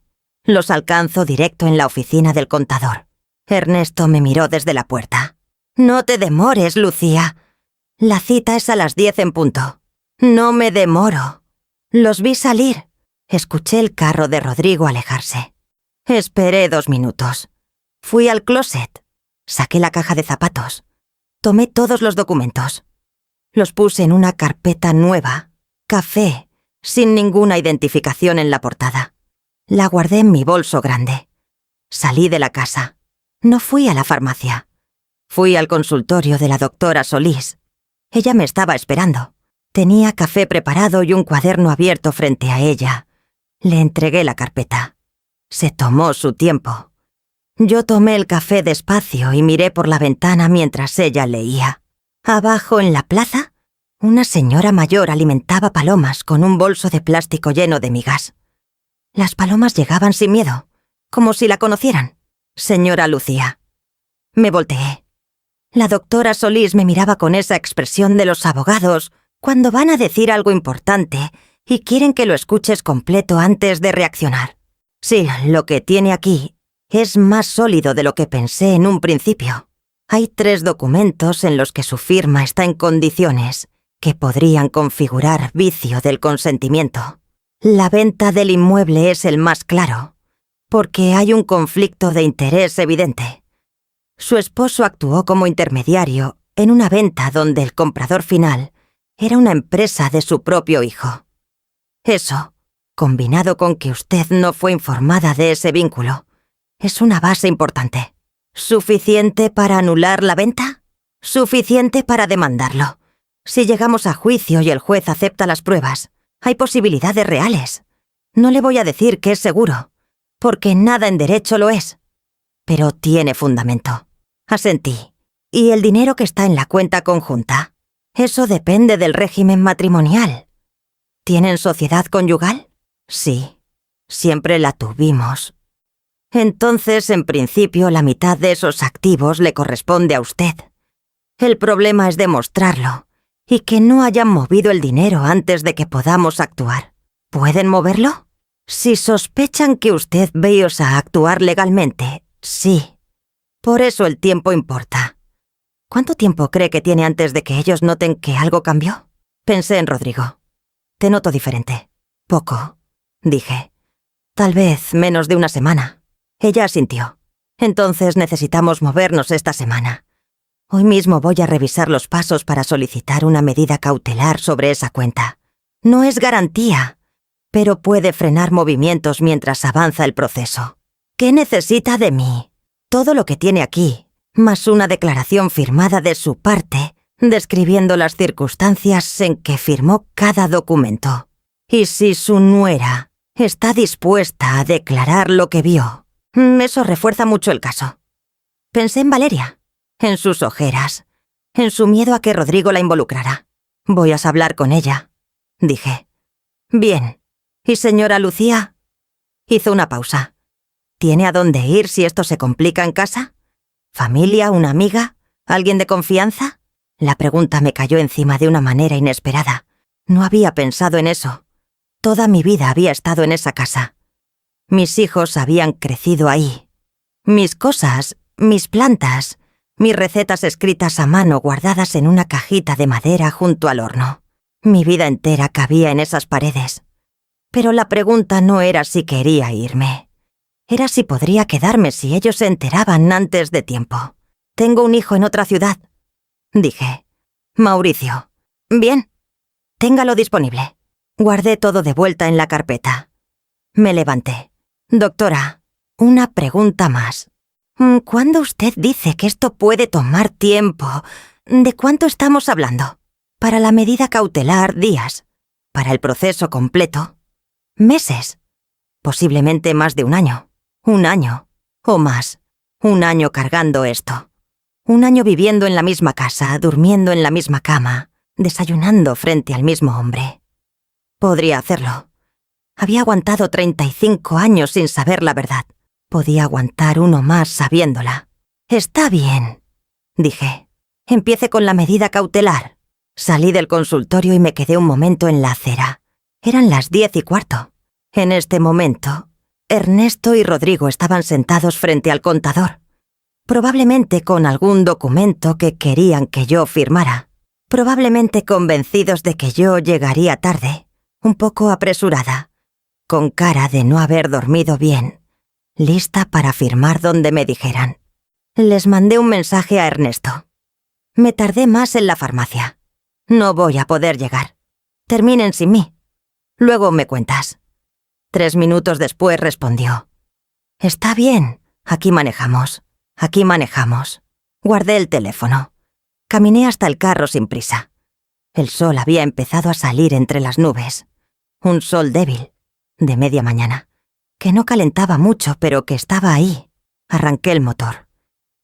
Los alcanzo directo en la oficina del contador». Ernesto me miró desde la puerta. «No te demores, Lucía. La cita es a las 10 en punto». «No me demoro». Los vi salir. Escuché el carro de Rodrigo alejarse. Esperé 2 minutos. Fui al closet. Saqué la caja de zapatos. Tomé todos los documentos. Los puse en una carpeta nueva, café, sin ninguna identificación en la portada. La guardé en mi bolso grande. Salí de la casa. No fui a la farmacia. Fui al consultorio de la doctora Solís. Ella me estaba esperando. Tenía café preparado y un cuaderno abierto frente a ella. Le entregué la carpeta. Se tomó su tiempo. Yo tomé el café despacio y miré por la ventana mientras ella leía. Abajo en la plaza, una señora mayor alimentaba palomas con un bolso de plástico lleno de migas. Las palomas llegaban sin miedo, como si la conocieran. «Señora Lucía». Me volteé. La doctora Solís me miraba con esa expresión de los abogados cuando van a decir algo importante y quieren que lo escuches completo antes de reaccionar. Sí, lo que tiene aquí es más sólido de lo que pensé en un principio. Hay 3 documentos en los que su firma está en condiciones que podrían configurar vicio del consentimiento. La venta del inmueble es el más claro, porque hay un conflicto de interés evidente. Su esposo actuó como intermediario en una venta donde el comprador final era una empresa de su propio hijo. Eso, combinado con que usted no fue informada de ese vínculo, es una base importante. ¿Suficiente para anular la venta? ¿Suficiente para demandarlo? Si llegamos a juicio y el juez acepta las pruebas, hay posibilidades reales. No le voy a decir que es seguro, porque nada en derecho lo es. Pero tiene fundamento. Asentí. ¿Y el dinero que está en la cuenta conjunta? Eso depende del régimen matrimonial. ¿Tienen sociedad conyugal? Sí. Siempre la tuvimos. Entonces, en principio, la mitad de esos activos le corresponde a usted. El problema es demostrarlo, y que no hayan movido el dinero antes de que podamos actuar. ¿Pueden moverlo? Si sospechan que usted va a actuar legalmente, sí. Por eso el tiempo importa. ¿Cuánto tiempo cree que tiene antes de que ellos noten que algo cambió? Pensé en Rodrigo. Te noto diferente. Poco, dije. Tal vez menos de una semana. Ella asintió. Entonces necesitamos movernos esta semana. Hoy mismo voy a revisar los pasos para solicitar una medida cautelar sobre esa cuenta. No es garantía, pero puede frenar movimientos mientras avanza el proceso. ¿Qué necesita de mí? Todo lo que tiene aquí, más una declaración firmada de su parte, describiendo las circunstancias en que firmó cada documento. Y si su nuera está dispuesta a declarar lo que vio, eso refuerza mucho el caso. Pensé en Valeria, en sus ojeras, en su miedo a que Rodrigo la involucrara. Voy a hablar con ella, dije. Bien. ¿Y señora Lucía? Hizo una pausa. ¿Tiene a dónde ir si esto se complica en casa? ¿Familia, una amiga, alguien de confianza? La pregunta me cayó encima de una manera inesperada. No había pensado en eso. Toda mi vida había estado en esa casa. Mis hijos habían crecido ahí. Mis cosas, mis plantas, mis recetas escritas a mano guardadas en una cajita de madera junto al horno. Mi vida entera cabía en esas paredes. Pero la pregunta no era si quería irme. Era si podría quedarme si ellos se enteraban antes de tiempo. Tengo un hijo en otra ciudad, dije. Mauricio. Bien. Téngalo disponible. Guardé todo de vuelta en la carpeta. Me levanté. Doctora, una pregunta más. ¿Cuándo usted dice que esto puede tomar tiempo? ¿De cuánto estamos hablando? Para la medida cautelar, días. Para el proceso completo, meses. Posiblemente más de un año. Un año. O más. Un año cargando esto. Un año viviendo en la misma casa, durmiendo en la misma cama, desayunando frente al mismo hombre. Podría hacerlo. Había aguantado 35 años sin saber la verdad. Podía aguantar uno más sabiéndola. Está bien, dije. Empiece con la medida cautelar. Salí del consultorio y me quedé un momento en la acera. Eran las 10:15. En este momento, Ernesto y Rodrigo estaban sentados frente al contador, probablemente con algún documento que querían que yo firmara, probablemente convencidos de que yo llegaría tarde, un poco apresurada, con cara de no haber dormido bien, lista para firmar donde me dijeran. Les mandé un mensaje a Ernesto. Me tardé más en la farmacia. No voy a poder llegar. Terminen sin mí. Luego me cuentas. 3 minutos después respondió. Está bien, aquí manejamos. Aquí manejamos. Guardé el teléfono. Caminé hasta el carro sin prisa. El sol había empezado a salir entre las nubes. Un sol débil, de media mañana, que no calentaba mucho, pero que estaba ahí. Arranqué el motor.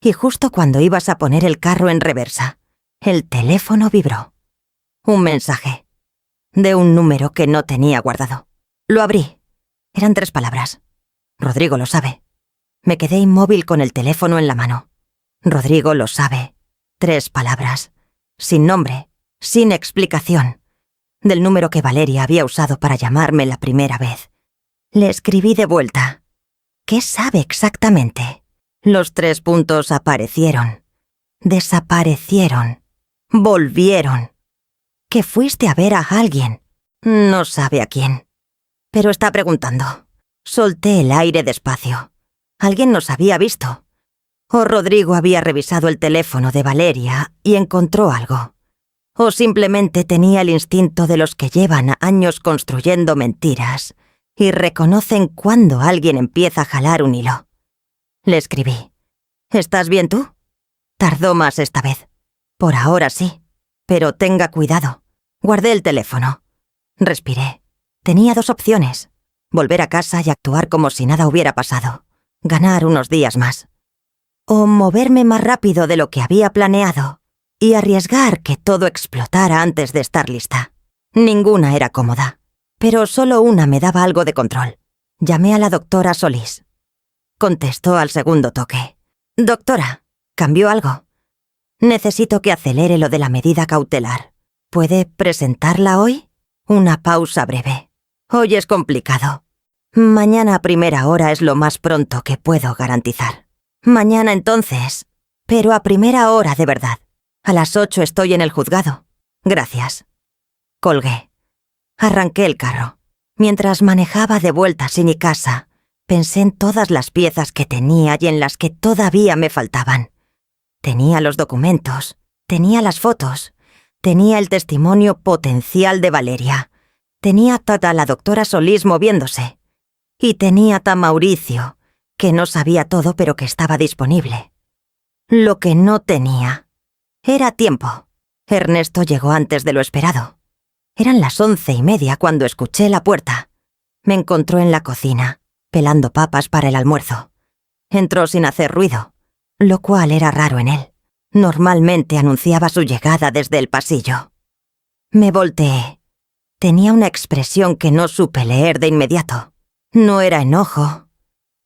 Y justo cuando ibas a poner el carro en reversa, el teléfono vibró. Un mensaje. De un número que no tenía guardado. Lo abrí. Eran 3 palabras. Rodrigo lo sabe. Me quedé inmóvil con el teléfono en la mano. Rodrigo lo sabe. 3 palabras. Sin nombre, sin explicación. Del número que Valeria había usado para llamarme la primera vez. Le escribí de vuelta. ¿Qué sabe exactamente? Los 3 puntos aparecieron. Desaparecieron. Volvieron. Que fuiste a ver a alguien. No sabe a quién. Pero está preguntando. Solté el aire despacio. Alguien nos había visto. O Rodrigo había revisado el teléfono de Valeria y encontró algo. O simplemente tenía el instinto de los que llevan años construyendo mentiras y reconocen cuando alguien empieza a jalar un hilo. Le escribí. ¿Estás bien tú? Tardó más esta vez. Por ahora sí, pero tenga cuidado. Guardé el teléfono. Respiré. Tenía 2 opciones. Volver a casa y actuar como si nada hubiera pasado. Ganar unos días más. O moverme más rápido de lo que había planeado y arriesgar que todo explotara antes de estar lista. Ninguna era cómoda, pero solo una me daba algo de control. Llamé a la doctora Solís. Contestó al segundo toque. Doctora, ¿cambió algo? Necesito que acelere lo de la medida cautelar. ¿Puede presentarla hoy? Una pausa breve. Hoy es complicado. Mañana a primera hora es lo más pronto que puedo garantizar. Mañana entonces, pero a primera hora de verdad. A las 8 estoy en el juzgado. Gracias. Colgué. Arranqué el carro. Mientras manejaba de vuelta a mi casa, pensé en todas las piezas que tenía y en las que todavía me faltaban. Tenía los documentos, tenía las fotos, tenía el testimonio potencial de Valeria, tenía a la doctora Solís moviéndose, y tenía a Mauricio, que no sabía todo pero que estaba disponible. Lo que no tenía era tiempo. Ernesto llegó antes de lo esperado. Eran las 11:30 cuando escuché la puerta. Me encontró en la cocina, pelando papas para el almuerzo. Entró sin hacer ruido, lo cual era raro en él. Normalmente anunciaba su llegada desde el pasillo. Me volteé. Tenía una expresión que no supe leer de inmediato. No era enojo.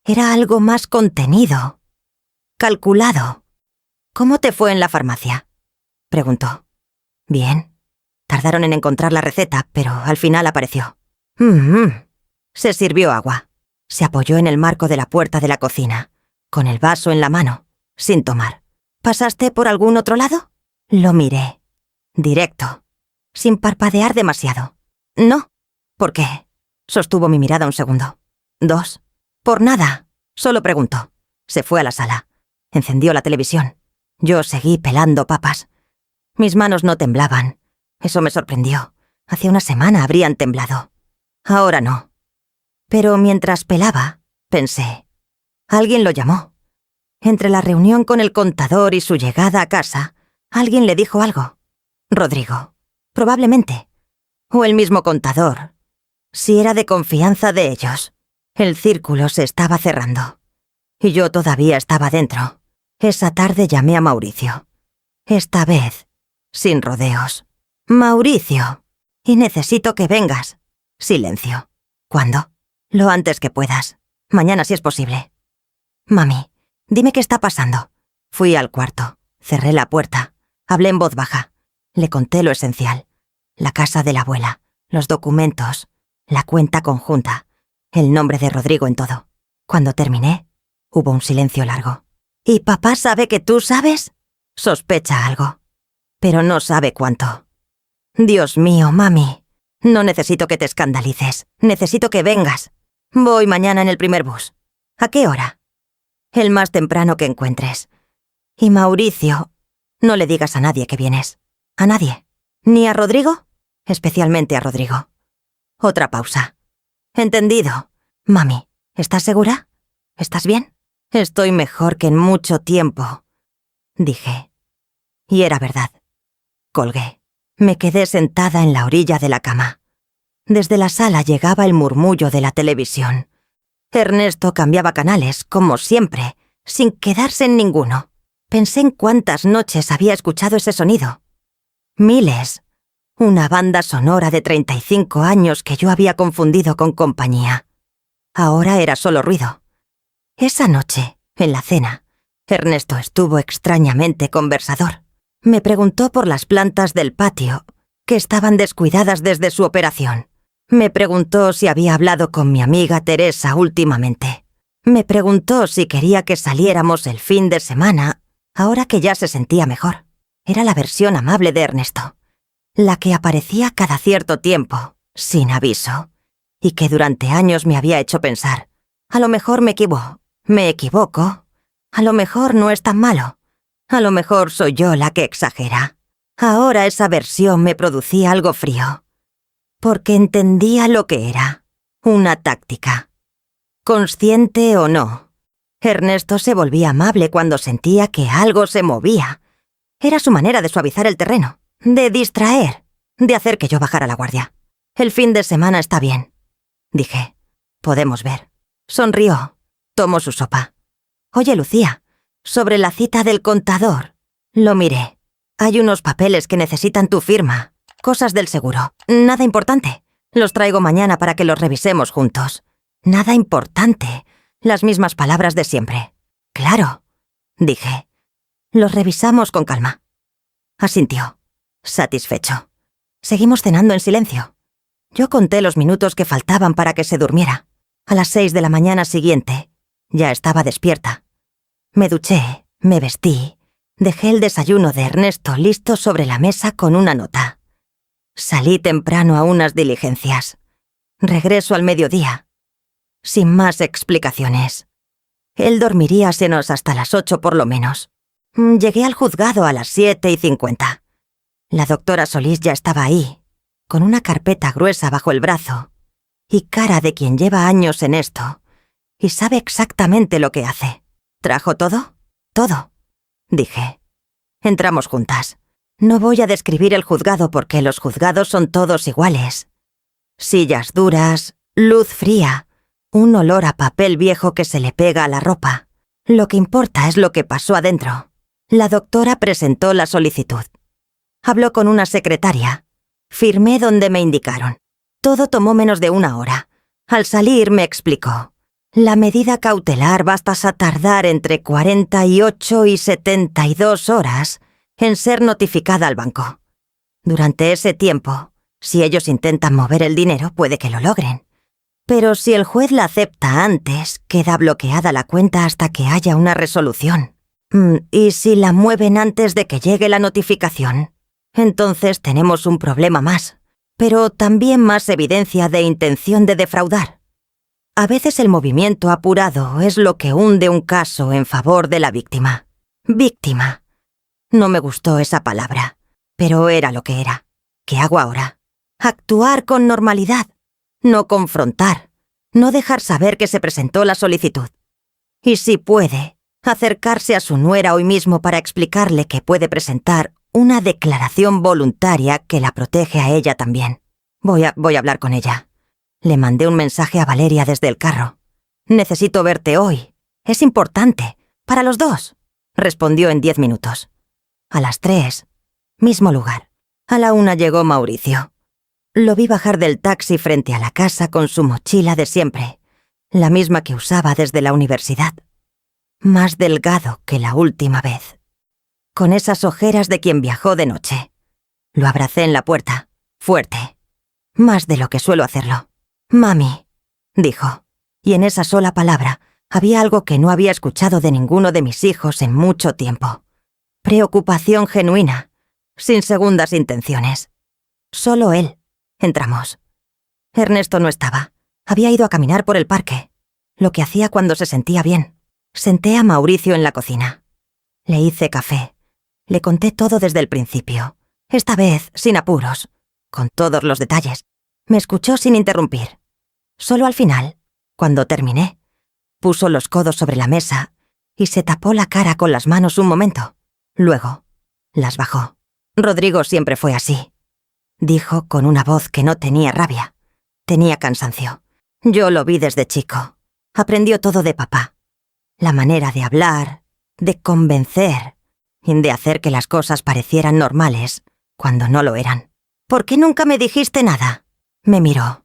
Era algo más contenido. Calculado. ¿Cómo te fue en la farmacia?, preguntó. Bien. Tardaron en encontrar la receta, pero al final apareció. Se sirvió agua. Se apoyó en el marco de la puerta de la cocina, con el vaso en la mano, sin tomar. ¿Pasaste por algún otro lado? Lo miré. Directo. Sin parpadear demasiado. No. ¿Por qué? Sostuvo mi mirada un segundo. 2. Por nada. Solo preguntó. Se fue a la sala. Encendió la televisión. Yo seguí pelando papas. Mis manos no temblaban. Eso me sorprendió. Hace una semana habrían temblado. Ahora no. Pero mientras pelaba, pensé. Alguien lo llamó. Entre la reunión con el contador y su llegada a casa, alguien le dijo algo. Rodrigo. Probablemente. O el mismo contador. Si era de confianza de ellos. El círculo se estaba cerrando. Y yo todavía estaba dentro. Esa tarde llamé a Mauricio. Esta vez, sin rodeos. Mauricio. Y necesito que vengas. Silencio. ¿Cuándo? Lo antes que puedas. Mañana si es posible. Mami, dime qué está pasando. Fui al cuarto. Cerré la puerta. Hablé en voz baja. Le conté lo esencial. La casa de la abuela. Los documentos. La cuenta conjunta. El nombre de Rodrigo en todo. Cuando terminé, hubo un silencio largo. ¿Y papá sabe que tú sabes? Sospecha algo. Pero no sabe cuánto. Dios mío, mami. No necesito que te escandalices. Necesito que vengas. Voy mañana en el primer bus. ¿A qué hora? El más temprano que encuentres. Y Mauricio, no le digas a nadie que vienes. ¿A nadie? ¿Ni a Rodrigo? Especialmente a Rodrigo. Otra pausa. Entendido. Mami, ¿estás segura? ¿Estás bien? Estoy mejor que en mucho tiempo, dije. Y era verdad. Colgué. Me quedé sentada en la orilla de la cama. Desde la sala llegaba el murmullo de la televisión. Ernesto cambiaba canales, como siempre, sin quedarse en ninguno. Pensé en cuántas noches había escuchado ese sonido. Miles. Una banda sonora de 35 años que yo había confundido con compañía. Ahora era solo ruido. Esa noche, en la cena, Ernesto estuvo extrañamente conversador. Me preguntó por las plantas del patio, que estaban descuidadas desde su operación. Me preguntó si había hablado con mi amiga Teresa últimamente. Me preguntó si quería que saliéramos el fin de semana, ahora que ya se sentía mejor. Era la versión amable de Ernesto. La que aparecía cada cierto tiempo, sin aviso, y que durante años me había hecho pensar, a lo mejor me equivoco, a lo mejor no es tan malo, a lo mejor soy yo la que exagera. Ahora esa versión me producía algo frío, porque entendía lo que era, una táctica. Consciente o no, Ernesto se volvía amable cuando sentía que algo se movía. Era su manera de suavizar el terreno. De distraer, de hacer que yo bajara la guardia. El fin de semana está bien, dije. Podemos ver. Sonrió. Tomó su sopa. Oye, Lucía, sobre la cita del contador. Lo miré. Hay unos papeles que necesitan tu firma. Cosas del seguro. Nada importante. Los traigo mañana para que los revisemos juntos. Nada importante. Las mismas palabras de siempre. Claro, dije. Los revisamos con calma. Asintió. Satisfecho. Seguimos cenando en silencio. Yo conté los minutos que faltaban para que se durmiera. A las 6 de la mañana siguiente, ya estaba despierta. Me duché, me vestí, dejé el desayuno de Ernesto listo sobre la mesa con una nota. Salí temprano a unas diligencias. Regreso al mediodía. Sin más explicaciones. Él dormiría senos hasta las 8 por lo menos. Llegué al juzgado a las 7:50. La doctora Solís ya estaba ahí, con una carpeta gruesa bajo el brazo, y cara de quien lleva años en esto, y sabe exactamente lo que hace. ¿Trajo todo? Todo, dije. Entramos juntas. No voy a describir el juzgado porque los juzgados son todos iguales. Sillas duras, luz fría, un olor a papel viejo que se le pega a la ropa. Lo que importa es lo que pasó adentro. La doctora presentó la solicitud. Habló con una secretaria. Firmé donde me indicaron. Todo tomó menos de 1 hora. Al salir me explicó. La medida cautelar basta a tardar entre 48 y 72 horas en ser notificada al banco. Durante ese tiempo, Si ellos intentan mover el dinero, puede que lo logren. Pero si el juez la acepta antes, queda bloqueada la cuenta hasta que haya una resolución. ¿Y si la mueven antes de que llegue la notificación? Entonces tenemos un problema más, pero también más evidencia de intención de defraudar. A veces el movimiento apurado es lo que hunde un caso en favor de la víctima. Víctima. No me gustó esa palabra, pero era lo que era. ¿Qué hago ahora? Actuar con normalidad, no confrontar, no dejar saber que se presentó la solicitud. Y si puede, acercarse a su nuera hoy mismo para explicarle que puede presentar una declaración voluntaria que la protege a ella también. Voy a hablar con ella. Le mandé un mensaje a Valeria desde el carro. Necesito verte hoy. Es importante. Para los dos. Respondió en 10 minutos. A las 3. Mismo lugar. A la 1 llegó Mauricio. Lo vi bajar del taxi frente a la casa con su mochila de siempre, la misma que usaba desde la universidad. Más delgado que la última vez. Con esas ojeras de quien viajó de noche. Lo abracé en la puerta, fuerte. Más de lo que suelo hacerlo. «Mami», dijo, y en esa sola palabra había algo que no había escuchado de ninguno de mis hijos en mucho tiempo. Preocupación genuina, sin segundas intenciones. Solo él. Entramos. Ernesto no estaba. Había ido a caminar por el parque, lo que hacía cuando se sentía bien. Senté a Mauricio en la cocina. Le hice café. Le conté todo desde el principio. Esta vez, sin apuros, con todos los detalles. Me escuchó sin interrumpir. Solo al final, cuando terminé, puso los codos sobre la mesa y se tapó la cara con las manos un momento. Luego, las bajó. Rodrigo siempre fue así, dijo con una voz que no tenía rabia. Tenía cansancio. Yo lo vi desde chico. Aprendió todo de papá. La manera de hablar, de convencer y de hacer que las cosas parecieran normales cuando no lo eran. ¿Por qué nunca me dijiste nada? Me miró.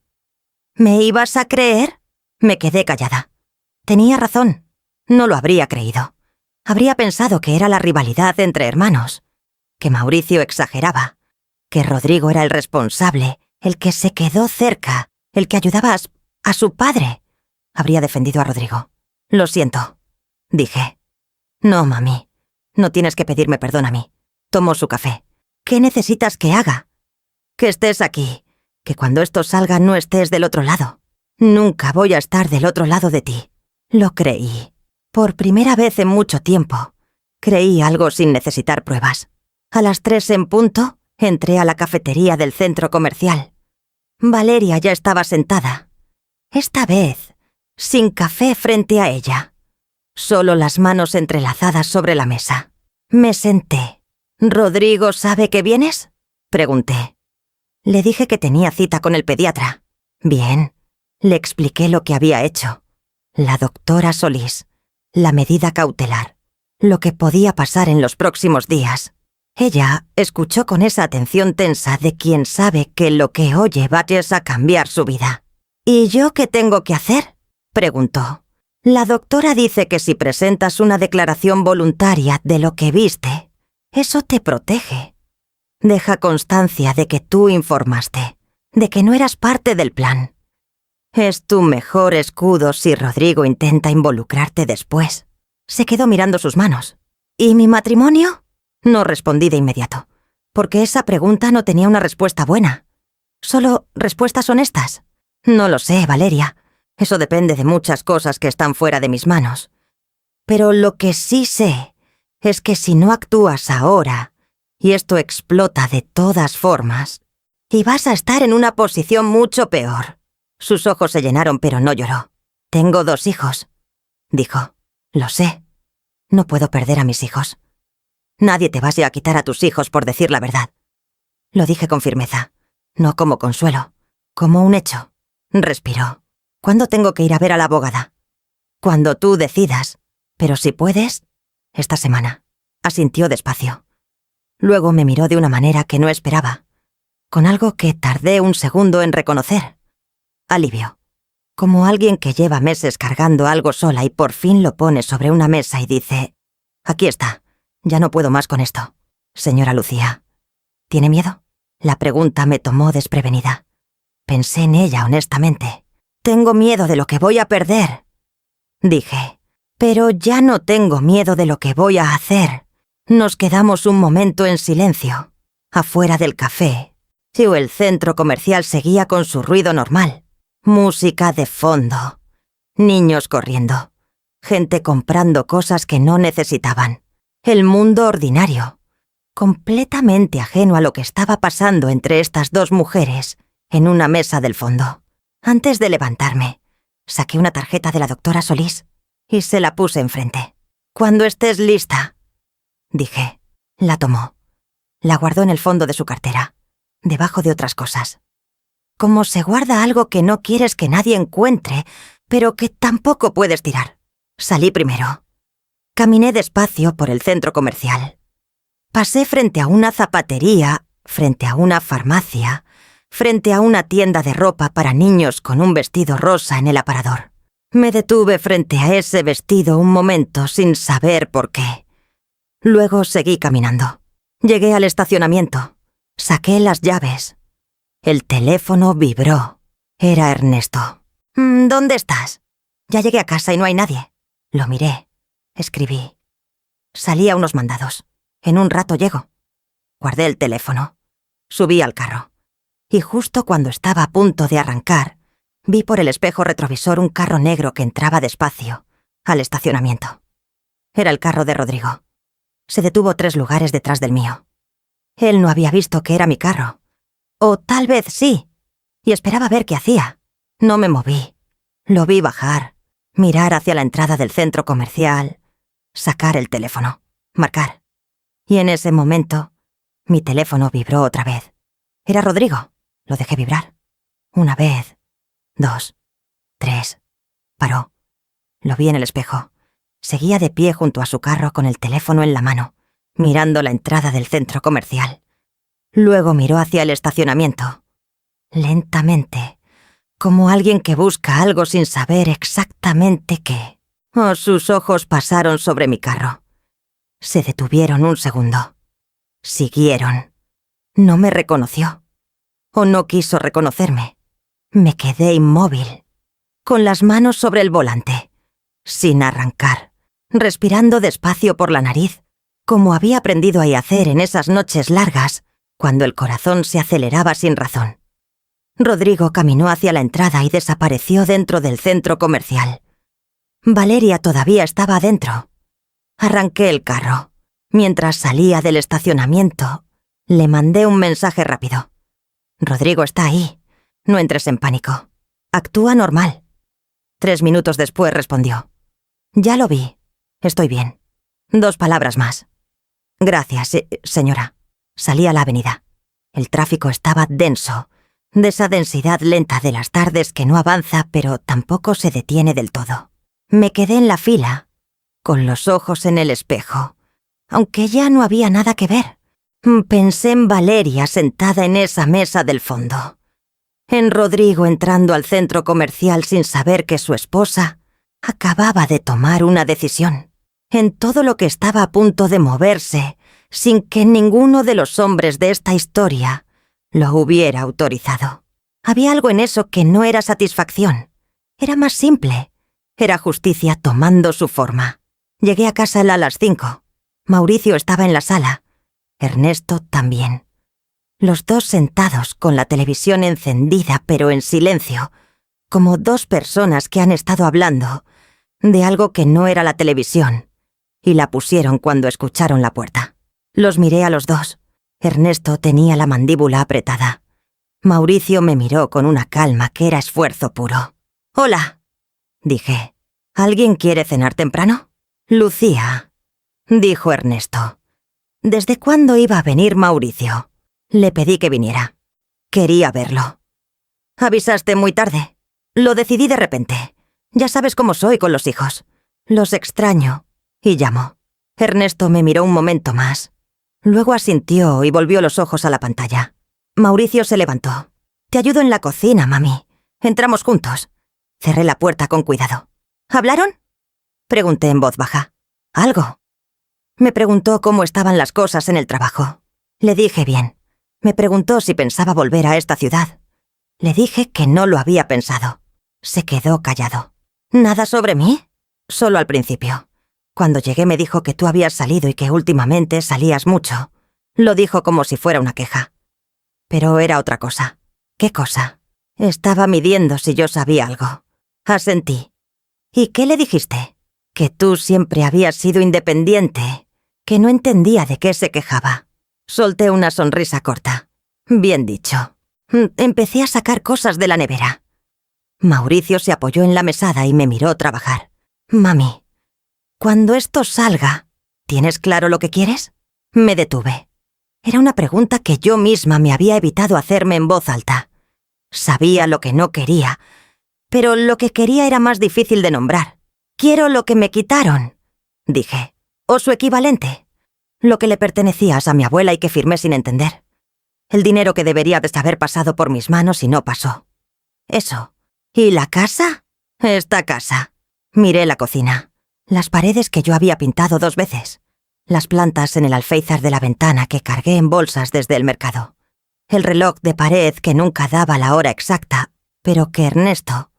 ¿Me ibas a creer? Me quedé callada. Tenía razón. No lo habría creído. Habría pensado que era la rivalidad entre hermanos, que Mauricio exageraba, que Rodrigo era el responsable, el que se quedó cerca, el que ayudaba a su padre. Habría defendido a Rodrigo. Lo siento, dije. No, mami. No tienes que pedirme perdón a mí. Tomó su café. ¿Qué necesitas que haga? Que estés aquí. Que cuando esto salga no estés del otro lado. Nunca voy a estar del otro lado de ti. Lo creí. Por primera vez en mucho tiempo. Creí algo sin necesitar pruebas. A las 3 en punto, entré a la cafetería del centro comercial. Valeria ya estaba sentada. Esta vez, sin café frente a ella. Solo las manos entrelazadas sobre la mesa. Me senté. «¿Rodrigo sabe que vienes?», pregunté. Le dije que tenía cita con el pediatra. Bien. Le expliqué lo que había hecho. La doctora Solís. La medida cautelar. Lo que podía pasar en los próximos días. Ella escuchó con esa atención tensa de quien sabe que lo que oye va a cambiar su vida. «¿Y yo qué tengo que hacer?», preguntó. «La doctora dice que si presentas una declaración voluntaria de lo que viste, eso te protege. Deja constancia de que tú informaste, de que no eras parte del plan. Es tu mejor escudo si Rodrigo intenta involucrarte después». Se quedó mirando sus manos. «¿Y mi matrimonio?». No respondí de inmediato, porque esa pregunta no tenía una respuesta buena. Solo respuestas honestas. No lo sé, Valeria. Eso depende de muchas cosas que están fuera de mis manos. Pero lo que sí sé es que si no actúas ahora, y esto explota de todas formas, y vas a estar en una posición mucho peor. Sus ojos se llenaron, pero no lloró. «Tengo 2 hijos», dijo. «Lo sé. No puedo perder a mis hijos. Nadie te vaya a quitar a tus hijos por decir la verdad». Lo dije con firmeza, no como consuelo, como un hecho. Respiró. «¿Cuándo tengo que ir a ver a la abogada?» «Cuando tú decidas. Pero si puedes, esta semana». Asintió despacio. Luego me miró de una manera que no esperaba, con algo que tardé un segundo en reconocer. Alivio. Como alguien que lleva meses cargando algo sola y por fin lo pone sobre una mesa y dice: «Aquí está. Ya no puedo más con esto. Señora Lucía». «¿Tiene miedo?». La pregunta me tomó desprevenida. Pensé en ella honestamente. Tengo miedo de lo que voy a perder, dije. Pero ya no tengo miedo de lo que voy a hacer. Nos quedamos un momento en silencio, afuera del café, y el centro comercial seguía con su ruido normal. Música de fondo. Niños corriendo. Gente comprando cosas que no necesitaban. El mundo ordinario. Completamente ajeno a lo que estaba pasando entre estas dos mujeres en una mesa del fondo. Antes de levantarme, saqué una tarjeta de la doctora Solís y se la puse enfrente. «Cuando estés lista», dije. La tomó. La guardó en el fondo de su cartera, debajo de otras cosas. Como se guarda algo que no quieres que nadie encuentre, pero que tampoco puedes tirar. Salí primero. Caminé despacio por el centro comercial. Pasé frente a una zapatería, frente a una farmacia, frente a una tienda de ropa para niños con un vestido rosa en el aparador. Me detuve frente a ese vestido un momento sin saber por qué. Luego seguí caminando. Llegué al estacionamiento. Saqué las llaves. El teléfono vibró. Era Ernesto. «¿Dónde estás?» «Ya llegué a casa y no hay nadie». Lo miré. Escribí. Salí a unos mandados. En un rato llego. Guardé el teléfono. Subí al carro. Y justo cuando estaba a punto de arrancar, vi por el espejo retrovisor un carro negro que entraba despacio al estacionamiento. Era el carro de Rodrigo. Se detuvo 3 lugares detrás del mío. Él no había visto que era mi carro. O tal vez sí. Y esperaba ver qué hacía. No me moví. Lo vi bajar, mirar hacia la entrada del centro comercial, sacar el teléfono, marcar. Y en ese momento, mi teléfono vibró otra vez. Era Rodrigo. Lo dejé vibrar. 1 vez, 2, 3. Paró. Lo vi en el espejo. Seguía de pie junto a su carro con el teléfono en la mano, mirando la entrada del centro comercial. Luego miró hacia el estacionamiento. Lentamente, como alguien que busca algo sin saber exactamente qué. Sus ojos pasaron sobre mi carro. Se detuvieron un segundo. Siguieron. No me reconoció. O no quiso reconocerme. Me quedé inmóvil, con las manos sobre el volante, sin arrancar, respirando despacio por la nariz, como había aprendido a hacer en esas noches largas, cuando el corazón se aceleraba sin razón. Rodrigo caminó hacia la entrada y desapareció dentro del centro comercial. Valeria todavía estaba adentro. Arranqué el carro. Mientras salía del estacionamiento, le mandé un mensaje rápido. «Rodrigo está ahí. No entres en pánico. Actúa normal». 3 minutos después respondió. «Ya lo vi. Estoy bien. 2 palabras más». «Gracias, señora». Salí a la avenida. El tráfico estaba denso, de esa densidad lenta de las tardes que no avanza pero tampoco se detiene del todo. Me quedé en la fila, con los ojos en el espejo, aunque ya no había nada que ver. Pensé en Valeria sentada en esa mesa del fondo, en Rodrigo entrando al centro comercial sin saber que su esposa acababa de tomar una decisión, en todo lo que estaba a punto de moverse sin que ninguno de los hombres de esta historia lo hubiera autorizado. Había algo en eso que no era satisfacción, era más simple, era justicia tomando su forma. Llegué a casa a las 5. Mauricio estaba en la sala. Ernesto también. Los dos sentados con la televisión encendida pero en silencio, como 2 personas que han estado hablando de algo que no era la televisión, y la pusieron cuando escucharon la puerta. Los miré a los 2. Ernesto tenía la mandíbula apretada. Mauricio me miró con una calma que era esfuerzo puro. «Hola», dije. «¿Alguien quiere cenar temprano?» «Lucía», dijo Ernesto. ¿Desde cuándo iba a venir Mauricio? Le pedí que viniera. Quería verlo. «Avisaste muy tarde». «Lo decidí de repente. Ya sabes cómo soy con los hijos. Los extraño». Y llamó. Ernesto me miró un momento más. Luego asintió y volvió los ojos a la pantalla. Mauricio se levantó. «Te ayudo en la cocina, mami. Entramos juntos». Cerré la puerta con cuidado. «¿Hablaron?», pregunté en voz baja. «Algo». Me preguntó cómo estaban las cosas en el trabajo. Le dije bien. Me preguntó si pensaba volver a esta ciudad. Le dije que no lo había pensado. Se quedó callado. ¿Nada sobre mí? Solo al principio. Cuando llegué me dijo que tú habías salido y que últimamente salías mucho. Lo dijo como si fuera una queja. Pero era otra cosa. ¿Qué cosa? Estaba midiendo si yo sabía algo. Asentí. ¿Y qué le dijiste? Que tú siempre habías sido independiente, que no entendía de qué se quejaba. Solté una sonrisa corta. Bien dicho. Empecé a sacar cosas de la nevera. Mauricio se apoyó en la mesada y me miró trabajar. Mami, cuando esto salga, ¿tienes claro lo que quieres? Me detuve. Era una pregunta que yo misma me había evitado hacerme en voz alta. Sabía lo que no quería, pero lo que quería era más difícil de nombrar. Quiero lo que me quitaron, dije, o su equivalente. Lo que le pertenecía a mi abuela y que firmé sin entender. El dinero que debería de haber pasado por mis manos y no pasó. Eso. ¿Y la casa? Esta casa. Miré la cocina. Las paredes que yo había pintado 2 veces. Las plantas en el alféizar de la ventana que cargué en bolsas desde el mercado. El reloj de pared que nunca daba la hora exacta, pero que Ernesto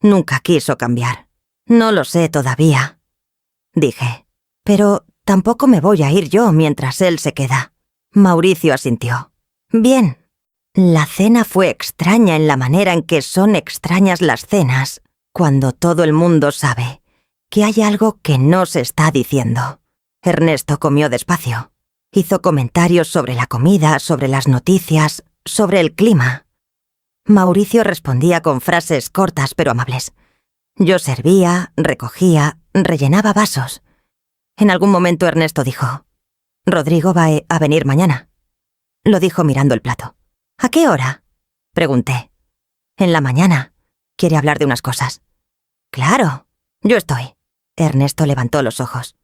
nunca quiso cambiar. No lo sé todavía, dije. Pero tampoco me voy a ir yo mientras él se queda. Mauricio asintió. Bien. La cena fue extraña en la manera en que son extrañas las cenas, cuando todo el mundo sabe que hay algo que no se está diciendo. Ernesto comió despacio. Hizo comentarios sobre la comida, sobre las noticias, sobre el clima. Mauricio respondía con frases cortas pero amables. Yo servía, recogía, rellenaba vasos. En algún momento Ernesto dijo: «Rodrigo va a venir mañana». Lo dijo mirando el plato. «¿A qué hora?», pregunté. «En la mañana. Quiere hablar de unas cosas». «Claro, yo estoy». Ernesto levantó los ojos.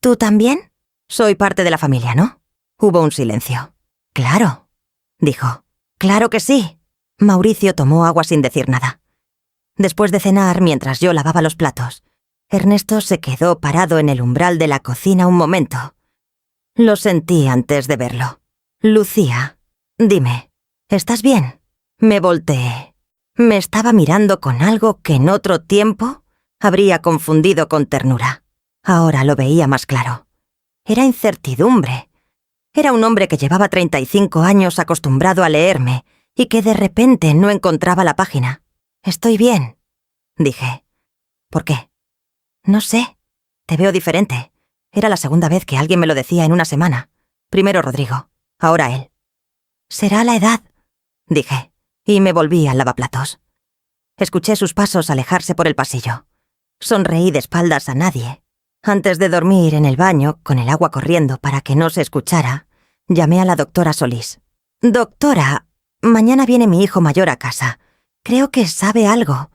«¿Tú también? Soy parte de la familia, ¿no?». Hubo un silencio. «Claro», dijo. «Claro que sí». Mauricio tomó agua sin decir nada. Después de cenar, mientras yo lavaba los platos, Ernesto se quedó parado en el umbral de la cocina un momento. Lo sentí antes de verlo. «Lucía, dime, ¿estás bien?». Me volteé. Me estaba mirando con algo que en otro tiempo habría confundido con ternura. Ahora lo veía más claro. Era incertidumbre. Era un hombre que llevaba 35 años acostumbrado a leerme y que de repente no encontraba la página. «Estoy bien», dije. «¿Por qué?». «No sé. Te veo diferente. Era la segunda vez que alguien me lo decía en una semana. Primero Rodrigo, ahora él». «Será la edad», dije, y me volví al lavaplatos. Escuché sus pasos alejarse por el pasillo. Sonreí de espaldas a nadie. Antes de dormir en el baño, con el agua corriendo para que no se escuchara, llamé a la doctora Solís. «Doctora, mañana viene mi hijo mayor a casa. Creo que sabe algo,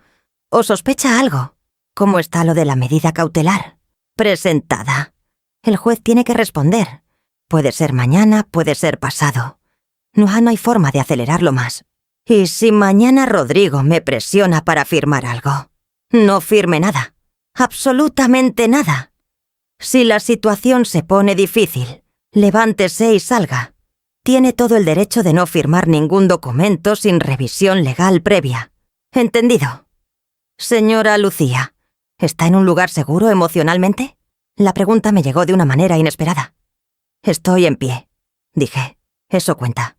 o sospecha algo. ¿Cómo está lo de la medida cautelar?». «Presentada. El juez tiene que responder. Puede ser mañana, puede ser pasado. No hay forma de acelerarlo más. Y si mañana Rodrigo me presiona para firmar algo, no firme nada. Absolutamente nada. Si la situación se pone difícil, levántese y salga. Tiene todo el derecho de no firmar ningún documento sin revisión legal previa. ¿Entendido? Señora Lucía, ¿está en un lugar seguro emocionalmente?». La pregunta me llegó de una manera inesperada. «Estoy en pie», dije. «Eso cuenta».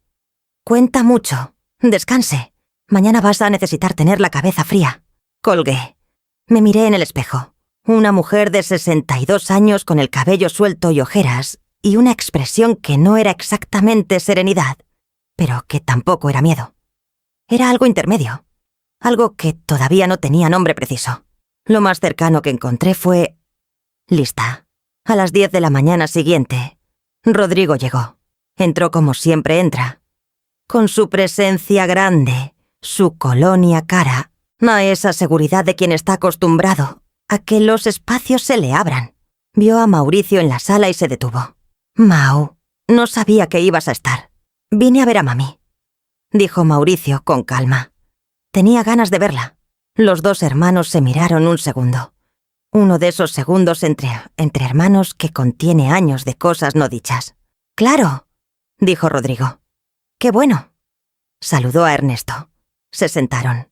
«Cuenta mucho. Descanse. Mañana vas a necesitar tener la cabeza fría». Colgué. Me miré en el espejo. Una mujer de 62 años con el cabello suelto y ojeras, y una expresión que no era exactamente serenidad, pero que tampoco era miedo. Era algo intermedio. Algo que todavía no tenía nombre preciso. Lo más cercano que encontré fue: lista. A las 10 de la mañana siguiente, Rodrigo llegó. Entró como siempre entra. Con su presencia grande, su colonia cara, a esa seguridad de quien está acostumbrado a que los espacios se le abran. Vio a Mauricio en la sala y se detuvo. «Mau, no sabía que ibas a estar. Vine a ver a mami», dijo Mauricio con calma. Tenía ganas de verla. Los 2 hermanos se miraron un segundo. Uno de esos segundos entre hermanos que contiene años de cosas no dichas. «Claro», dijo Rodrigo. «Qué bueno». Saludó a Ernesto. Se sentaron.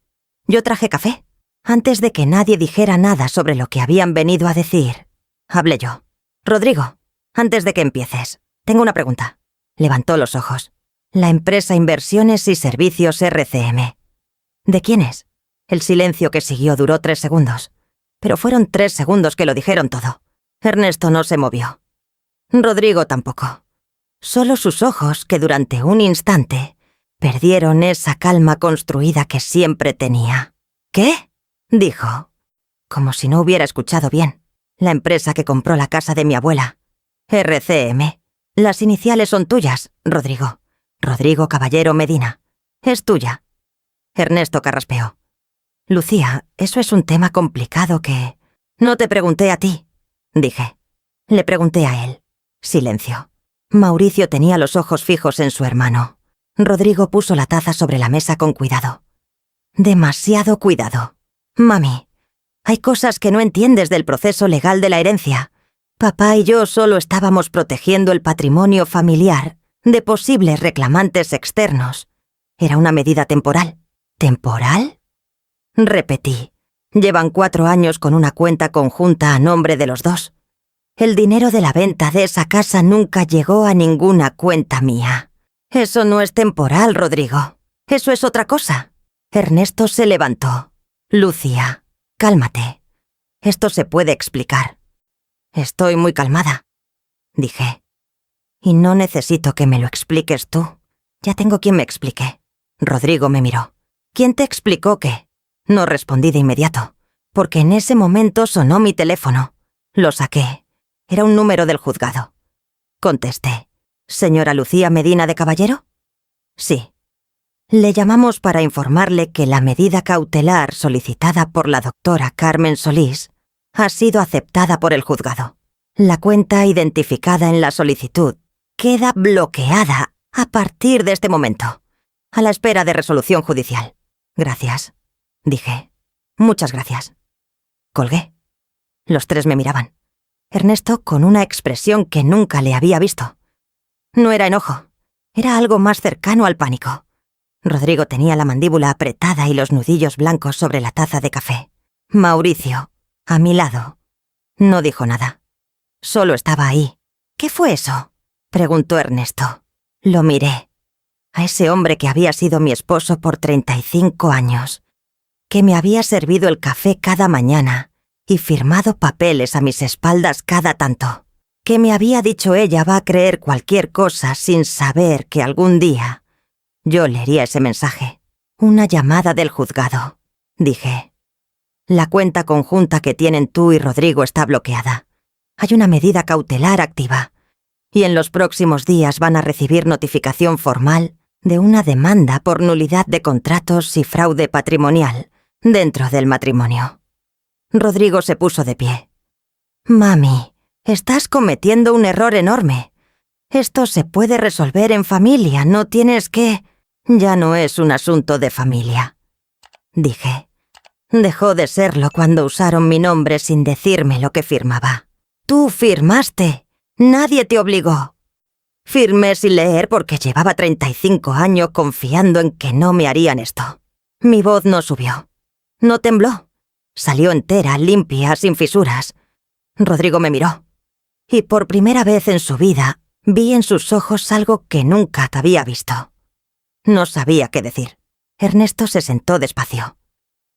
Yo traje café. Antes de que nadie dijera nada sobre lo que habían venido a decir, hablé yo. «Rodrigo, antes de que empieces, tengo una pregunta». Levantó los ojos. «La empresa Inversiones y Servicios RCM. ¿De quién es?» El silencio que siguió duró 3 segundos. Pero fueron 3 segundos que lo dijeron todo. Ernesto no se movió. Rodrigo tampoco. Solo sus ojos, que durante un instante perdieron esa calma construida que siempre tenía. «¿Qué?», dijo, como si no hubiera escuchado bien. «La empresa que compró la casa de mi abuela. RCM. Las iniciales son tuyas, Rodrigo. Rodrigo Caballero Medina. Es tuya». Ernesto carraspeó. «Lucía, eso es un tema complicado que...». «No te pregunté a ti», dije. Le pregunté a él. Silencio. Mauricio tenía los ojos fijos en su hermano. Rodrigo puso la taza sobre la mesa con cuidado. «Demasiado cuidado. Mami, hay cosas que no entiendes del proceso legal de la herencia. Papá y yo solo estábamos protegiendo el patrimonio familiar de posibles reclamantes externos. Era una medida temporal». «¿Temporal?», repetí. «Llevan 4 años con una cuenta conjunta a nombre de los dos. El dinero de la venta de esa casa nunca llegó a ninguna cuenta mía». «Eso no es temporal, Rodrigo. Eso es otra cosa». Ernesto se levantó. «Lucía, cálmate. Esto se puede explicar». «Estoy muy calmada», dije. «Y no necesito que me lo expliques tú. Ya tengo quien me explique». Rodrigo me miró. «¿Quién te explicó qué?». No respondí de inmediato, porque en ese momento sonó mi teléfono. Lo saqué. Era un número del juzgado. Contesté. «¿Señora Lucía Medina de Caballero?». «Sí». «Le llamamos para informarle que la medida cautelar solicitada por la doctora Carmen Solís ha sido aceptada por el juzgado. La cuenta identificada en la solicitud queda bloqueada a partir de este momento, a la espera de resolución judicial». «Gracias», dije. «Muchas gracias». Colgué. Los 3 me miraban. Ernesto con una expresión que nunca le había visto. No era enojo, era algo más cercano al pánico. Rodrigo tenía la mandíbula apretada y los nudillos blancos sobre la taza de café. Mauricio, a mi lado, no dijo nada. Solo estaba ahí. «¿Qué fue eso?», preguntó Ernesto. Lo miré. A ese hombre que había sido mi esposo por 35 años, que me había servido el café cada mañana y firmado papeles a mis espaldas cada tanto, que me había dicho ella va a creer cualquier cosa sin saber que algún día yo leería ese mensaje. «Una llamada del juzgado», dije. «La cuenta conjunta que tienen tú y Rodrigo está bloqueada. Hay una medida cautelar activa, y en los próximos días van a recibir notificación formal de una demanda por nulidad de contratos y fraude patrimonial dentro del matrimonio». Rodrigo se puso de pie. «Mami, estás cometiendo un error enorme. Esto se puede resolver en familia, no tienes que...». «Ya no es un asunto de familia», dije. «Dejó de serlo cuando usaron mi nombre sin decirme lo que firmaba. Tú firmaste. Nadie te obligó». «Firmé sin leer porque llevaba 35 años confiando en que no me harían esto». Mi voz no subió. No tembló. Salió entera, limpia, sin fisuras. Rodrigo me miró. Y por primera vez en su vida vi en sus ojos algo que nunca había visto. No sabía qué decir. Ernesto se sentó despacio,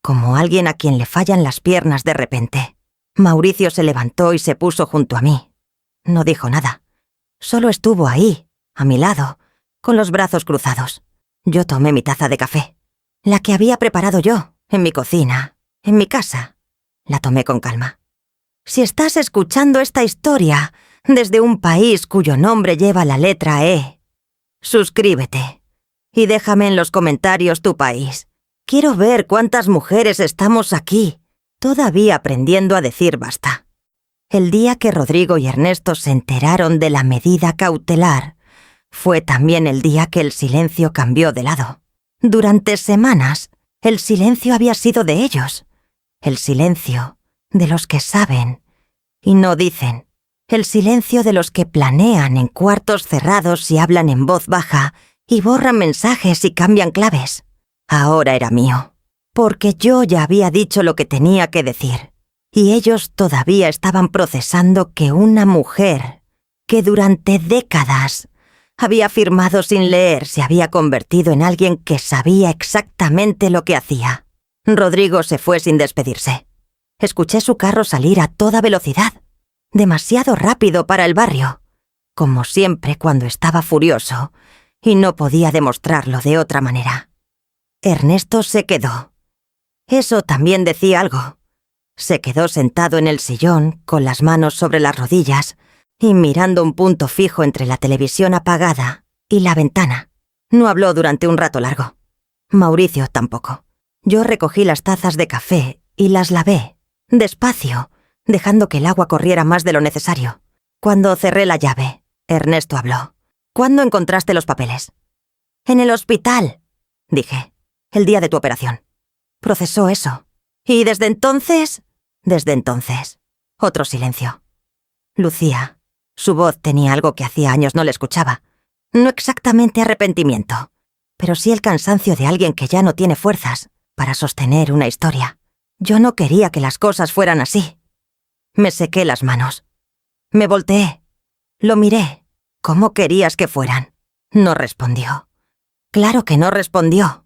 como alguien a quien le fallan las piernas de repente. Mauricio se levantó y se puso junto a mí. No dijo nada. Solo estuvo ahí, a mi lado, con los brazos cruzados. Yo tomé mi taza de café, la que había preparado yo, en mi cocina, en mi casa. La tomé con calma. «Si estás escuchando esta historia desde un país cuyo nombre lleva la letra E, suscríbete. Y déjame en los comentarios tu país. Quiero ver cuántas mujeres estamos aquí, todavía aprendiendo a decir basta». El día que Rodrigo y Ernesto se enteraron de la medida cautelar, fue también el día que el silencio cambió de lado. Durante semanas, el silencio había sido de ellos. El silencio de los que saben y no dicen. El silencio de los que planean en cuartos cerrados y hablan en voz baja y borran mensajes y cambian claves. Ahora era mío, porque yo ya había dicho lo que tenía que decir, y ellos todavía estaban procesando que una mujer que durante décadas había firmado sin leer se había convertido en alguien que sabía exactamente lo que hacía. Rodrigo se fue sin despedirse. Escuché su carro salir a toda velocidad, demasiado rápido para el barrio, como siempre cuando estaba furioso, y no podía demostrarlo de otra manera. Ernesto se quedó. Eso también decía algo. Se quedó sentado en el sillón, con las manos sobre las rodillas, y mirando un punto fijo entre la televisión apagada y la ventana. No habló durante un rato largo. Mauricio tampoco. Yo recogí las tazas de café y las lavé, despacio, dejando que el agua corriera más de lo necesario. Cuando cerré la llave, Ernesto habló. ¿Cuándo encontraste los papeles? En el hospital, dije. El día de tu operación. Procesó eso. ¿Y desde entonces? Desde entonces. Otro silencio. Lucía. Su voz tenía algo que hacía años no le escuchaba. No exactamente arrepentimiento, pero sí el cansancio de alguien que ya no tiene fuerzas para sostener una historia. Yo no quería que las cosas fueran así. Me sequé las manos. Me volteé. Lo miré. ¿Cómo querías que fueran? No respondió. Claro que no respondió.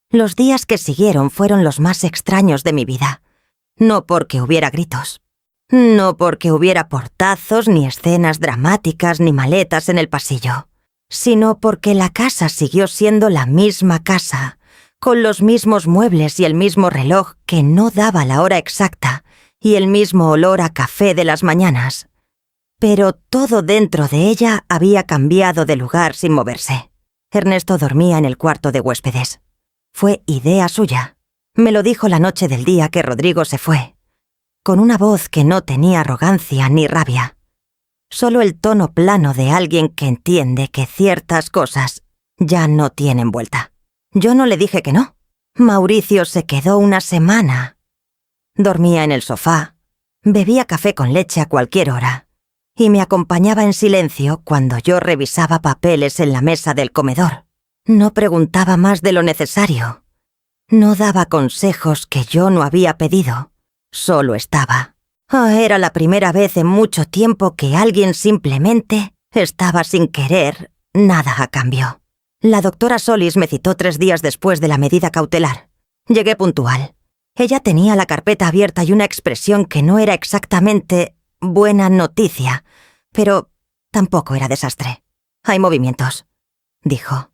Los días que siguieron fueron los más extraños de mi vida. No porque hubiera gritos. No porque hubiera portazos, ni escenas dramáticas, ni maletas en el pasillo, sino porque la casa siguió siendo la misma casa, con los mismos muebles y el mismo reloj que no daba la hora exacta, y el mismo olor a café de las mañanas. Pero todo dentro de ella había cambiado de lugar sin moverse. Ernesto dormía en el cuarto de huéspedes. Fue idea suya. Me lo dijo la noche del día que Rodrigo se fue, con una voz que no tenía arrogancia ni rabia. Solo el tono plano de alguien que entiende que ciertas cosas ya no tienen vuelta. Yo no le dije que no. Mauricio se quedó una semana. Dormía en el sofá, bebía café con leche a cualquier hora, y me acompañaba en silencio cuando yo revisaba papeles en la mesa del comedor. No preguntaba más de lo necesario. No daba consejos que yo no había pedido. Solo estaba. Era la primera vez en mucho tiempo que alguien simplemente estaba sin querer nada a cambio. La doctora Solis me citó 3 días después de la medida cautelar. Llegué puntual. Ella tenía la carpeta abierta y una expresión que no era exactamente buena noticia, pero tampoco era desastre. Hay movimientos, dijo.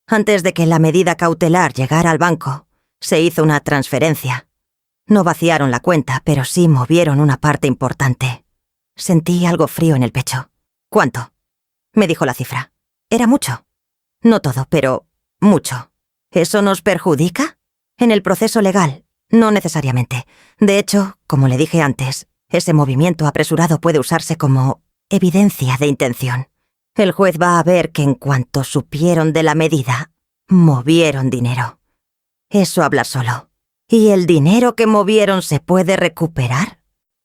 Antes de que la medida cautelar llegara al banco, se hizo una transferencia. No vaciaron la cuenta, pero sí movieron una parte importante. Sentí algo frío en el pecho. ¿Cuánto? Me dijo la cifra. Era mucho. No todo, pero mucho. ¿Eso nos perjudica? En el proceso legal, no necesariamente. De hecho, como le dije antes, ese movimiento apresurado puede usarse como evidencia de intención. El juez va a ver que en cuanto supieron de la medida, movieron dinero. Eso habla solo. ¿Y el dinero que movieron se puede recuperar?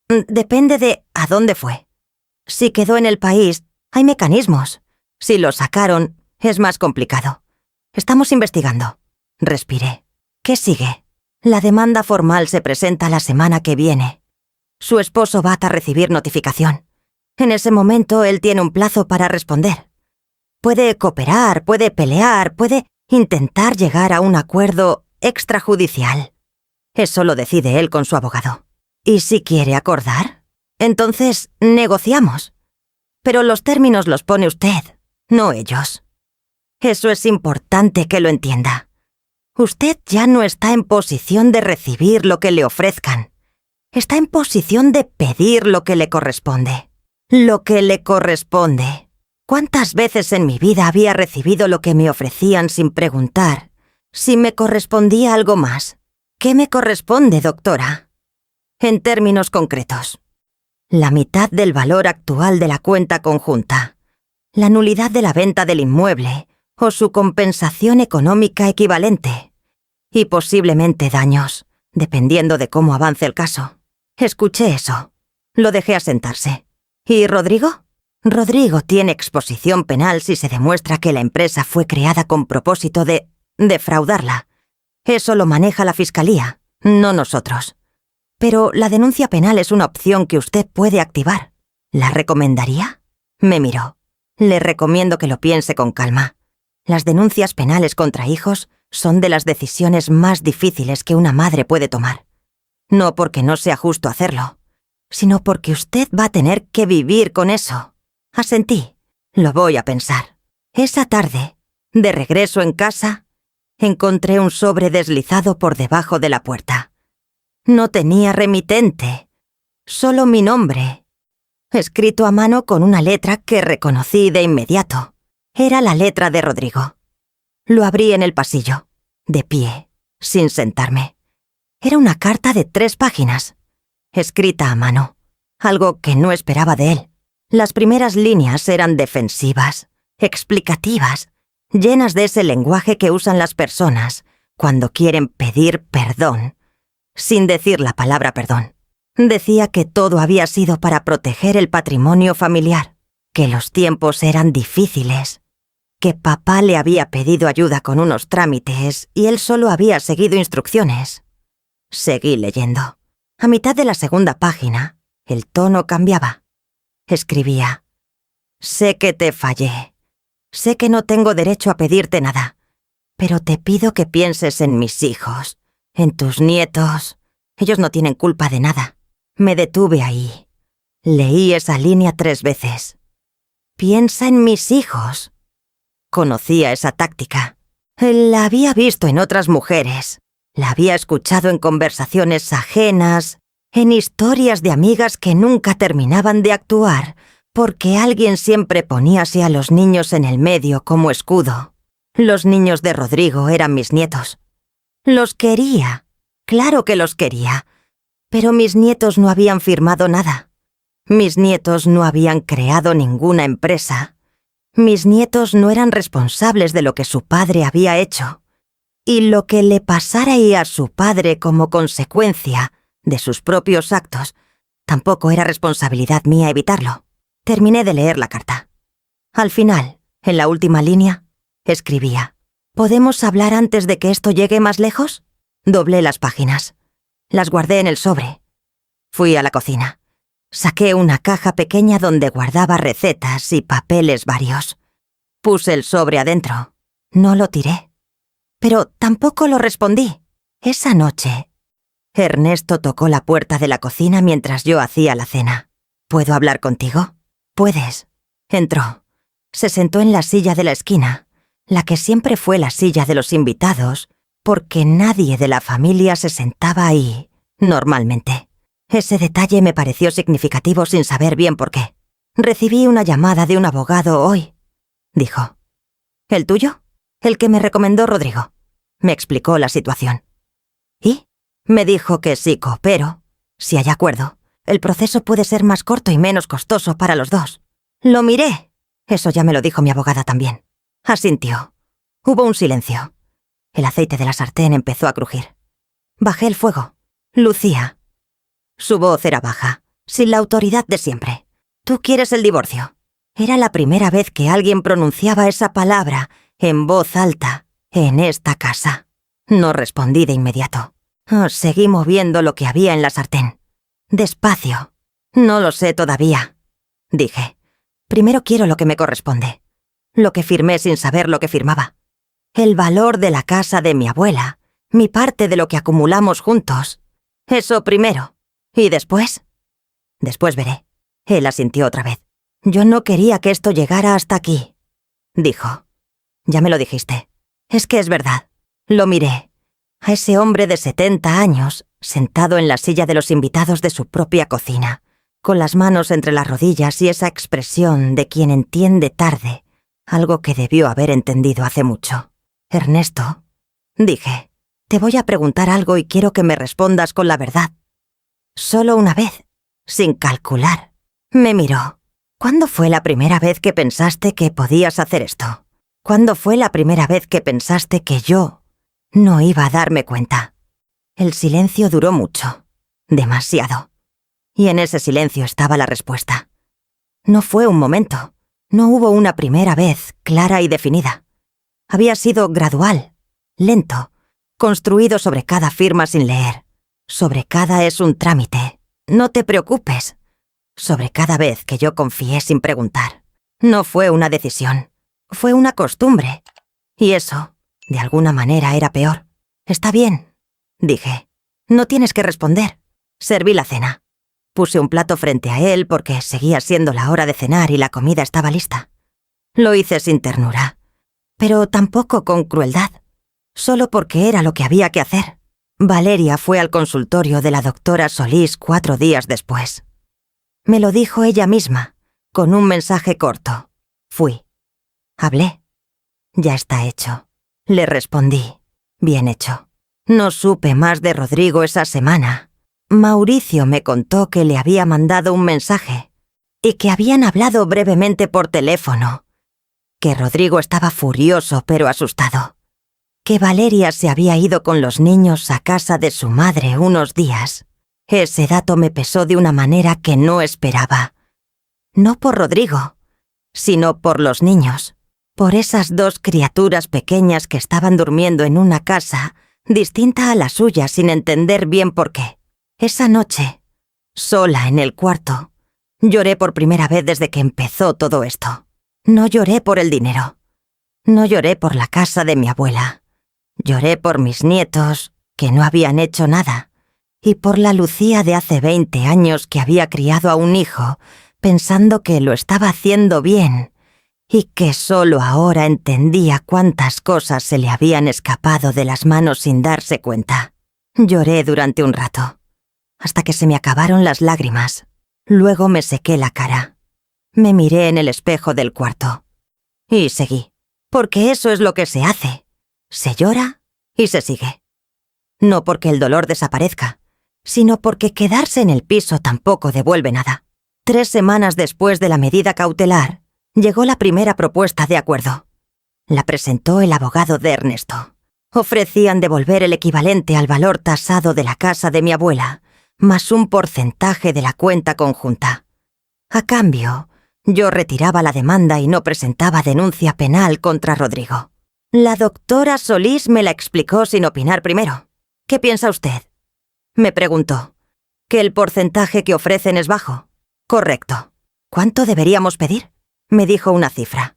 Depende de a dónde fue. Si quedó en el país, hay mecanismos. Si lo sacaron, es más complicado. Estamos investigando. Respiré. ¿Qué sigue? La demanda formal se presenta la semana que viene. Su esposo va a recibir notificación. En ese momento él tiene un plazo para responder. Puede cooperar, puede pelear, puede intentar llegar a un acuerdo extrajudicial. Eso lo decide él con su abogado. ¿Y si quiere acordar? Entonces negociamos. Pero los términos los pone usted, no ellos. Eso es importante que lo entienda. Usted ya no está en posición de recibir lo que le ofrezcan. Está en posición de pedir lo que le corresponde. Lo que le corresponde. ¿Cuántas veces en mi vida había recibido lo que me ofrecían sin preguntar si me correspondía algo más? ¿Qué me corresponde, doctora? En términos concretos, la mitad del valor actual de la cuenta conjunta, la nulidad de la venta del inmueble o su compensación económica equivalente, y posiblemente daños, dependiendo de cómo avance el caso. Escuché eso. Lo dejé asentarse. ¿Y Rodrigo? Rodrigo tiene exposición penal si se demuestra que la empresa fue creada con propósito de defraudarla. Eso lo maneja la fiscalía, no nosotros. Pero la denuncia penal es una opción que usted puede activar. ¿La recomendaría? Me miró. Le recomiendo que lo piense con calma. Las denuncias penales contra hijos son de las decisiones más difíciles que una madre puede tomar. No porque no sea justo hacerlo, sino porque usted va a tener que vivir con eso. Asentí. Lo voy a pensar. Esa tarde, de regreso en casa, encontré un sobre deslizado por debajo de la puerta. No tenía remitente, solo mi nombre, escrito a mano con una letra que reconocí de inmediato. Era la letra de Rodrigo. Lo abrí en el pasillo, de pie, sin sentarme. Era una carta de 3 páginas, escrita a mano, algo que no esperaba de él. Las primeras líneas eran defensivas, explicativas, llenas de ese lenguaje que usan las personas cuando quieren pedir perdón, sin decir la palabra perdón. Decía que todo había sido para proteger el patrimonio familiar, que los tiempos eran difíciles, que papá le había pedido ayuda con unos trámites y él solo había seguido instrucciones. Seguí leyendo. A mitad de la segunda página, el tono cambiaba. Escribía: sé que te fallé. Sé que no tengo derecho a pedirte nada, pero te pido que pienses en mis hijos, en tus nietos. Ellos no tienen culpa de nada. Me detuve ahí. Leí esa línea 3 veces. Piensa en mis hijos. Conocía esa táctica. La había visto en otras mujeres. La había escuchado en conversaciones ajenas, en historias de amigas que nunca terminaban de actuar, porque alguien siempre poníase a los niños en el medio como escudo. Los niños de Rodrigo eran mis nietos. Los quería, claro que los quería, pero mis nietos no habían firmado nada. Mis nietos no habían creado ninguna empresa. Mis nietos no eran responsables de lo que su padre había hecho. Y lo que le pasara a su padre como consecuencia de sus propios actos, tampoco era responsabilidad mía evitarlo. Terminé de leer la carta. Al final, en la última línea, escribía: ¿podemos hablar antes de que esto llegue más lejos? Doblé las páginas. Las guardé en el sobre. Fui a la cocina. Saqué una caja pequeña donde guardaba recetas y papeles varios. Puse el sobre adentro. No lo tiré. Pero tampoco lo respondí. Esa noche, Ernesto tocó la puerta de la cocina mientras yo hacía la cena. ¿Puedo hablar contigo? Puedes. Entró. Se sentó en la silla de la esquina, la que siempre fue la silla de los invitados, porque nadie de la familia se sentaba ahí, normalmente. Ese detalle me pareció significativo sin saber bien por qué. Recibí una llamada de un abogado hoy, dijo. ¿El tuyo? El que me recomendó Rodrigo. Me explicó la situación. ¿Y? Me dijo que sí coopero. Si hay acuerdo, el proceso puede ser más corto y menos costoso para los dos. Lo miré. Eso ya me lo dijo mi abogada también. Asintió. Hubo un silencio. El aceite de la sartén empezó a crujir. Bajé el fuego. Lucía. Su voz era baja, sin la autoridad de siempre. ¿Tú quieres el divorcio? Era la primera vez que alguien pronunciaba esa palabra en voz alta en esta casa. No respondí de inmediato. Seguí moviendo lo que había en la sartén. Despacio. No lo sé todavía, dije. Primero quiero lo que me corresponde. Lo que firmé sin saber lo que firmaba. El valor de la casa de mi abuela. Mi parte de lo que acumulamos juntos. Eso primero. ¿Y después? Después veré. Él asintió otra vez. Yo no quería que esto llegara hasta aquí, dijo. Ya me lo dijiste. Es que es verdad. Lo miré. A ese hombre de 70 años, sentado en la silla de los invitados de su propia cocina, con las manos entre las rodillas y esa expresión de quien entiende tarde, algo que debió haber entendido hace mucho. Ernesto, dije, te voy a preguntar algo y quiero que me respondas con la verdad. Solo una vez, sin calcular. Me miró. ¿Cuándo fue la primera vez que pensaste que podías hacer esto? ¿Cuándo fue la primera vez que pensaste que yo no iba a darme cuenta? El silencio duró mucho, demasiado. Y en ese silencio estaba la respuesta. No fue un momento. No hubo una primera vez clara y definida. Había sido gradual, lento, construido sobre cada firma sin leer. Sobre cada es un trámite. No te preocupes. Sobre cada vez que yo confié sin preguntar. No fue una decisión. Fue una costumbre. Y eso, de alguna manera, era peor. Está bien, dije. No tienes que responder. Serví la cena. Puse un plato frente a él porque seguía siendo la hora de cenar y la comida estaba lista. Lo hice sin ternura, pero tampoco con crueldad, solo porque era lo que había que hacer. Valeria fue al consultorio de la doctora Solís 4 días después. Me lo dijo ella misma, con un mensaje corto. Fui. Hablé. Ya está hecho. Le respondí. Bien hecho. No supe más de Rodrigo esa semana. Mauricio me contó que le había mandado un mensaje y que habían hablado brevemente por teléfono, que Rodrigo estaba furioso pero asustado, que Valeria se había ido con los niños a casa de su madre unos días. Ese dato me pesó de una manera que no esperaba. No por Rodrigo, sino por los niños, por esas 2 criaturas pequeñas que estaban durmiendo en una casa distinta a la suya sin entender bien por qué. Esa noche, sola en el cuarto, lloré por primera vez desde que empezó todo esto. No lloré por el dinero. No lloré por la casa de mi abuela. Lloré por mis nietos, que no habían hecho nada, y por la Lucía de hace 20 años que había criado a un hijo, pensando que lo estaba haciendo bien, y que solo ahora entendía cuántas cosas se le habían escapado de las manos sin darse cuenta. Lloré durante un rato, hasta que se me acabaron las lágrimas. Luego me sequé la cara. Me miré en el espejo del cuarto. Y seguí, porque eso es lo que se hace. Se llora y se sigue. No porque el dolor desaparezca, sino porque quedarse en el piso tampoco devuelve nada. 3 semanas después de la medida cautelar, llegó la primera propuesta de acuerdo. La presentó el abogado de Ernesto. Ofrecían devolver el equivalente al valor tasado de la casa de mi abuela, más un porcentaje de la cuenta conjunta. A cambio, yo retiraba la demanda y no presentaba denuncia penal contra Rodrigo. La doctora Solís me la explicó sin opinar primero. ¿Qué piensa usted?, me preguntó. ¿Que el porcentaje que ofrecen es bajo? Correcto. ¿Cuánto deberíamos pedir? Me dijo una cifra.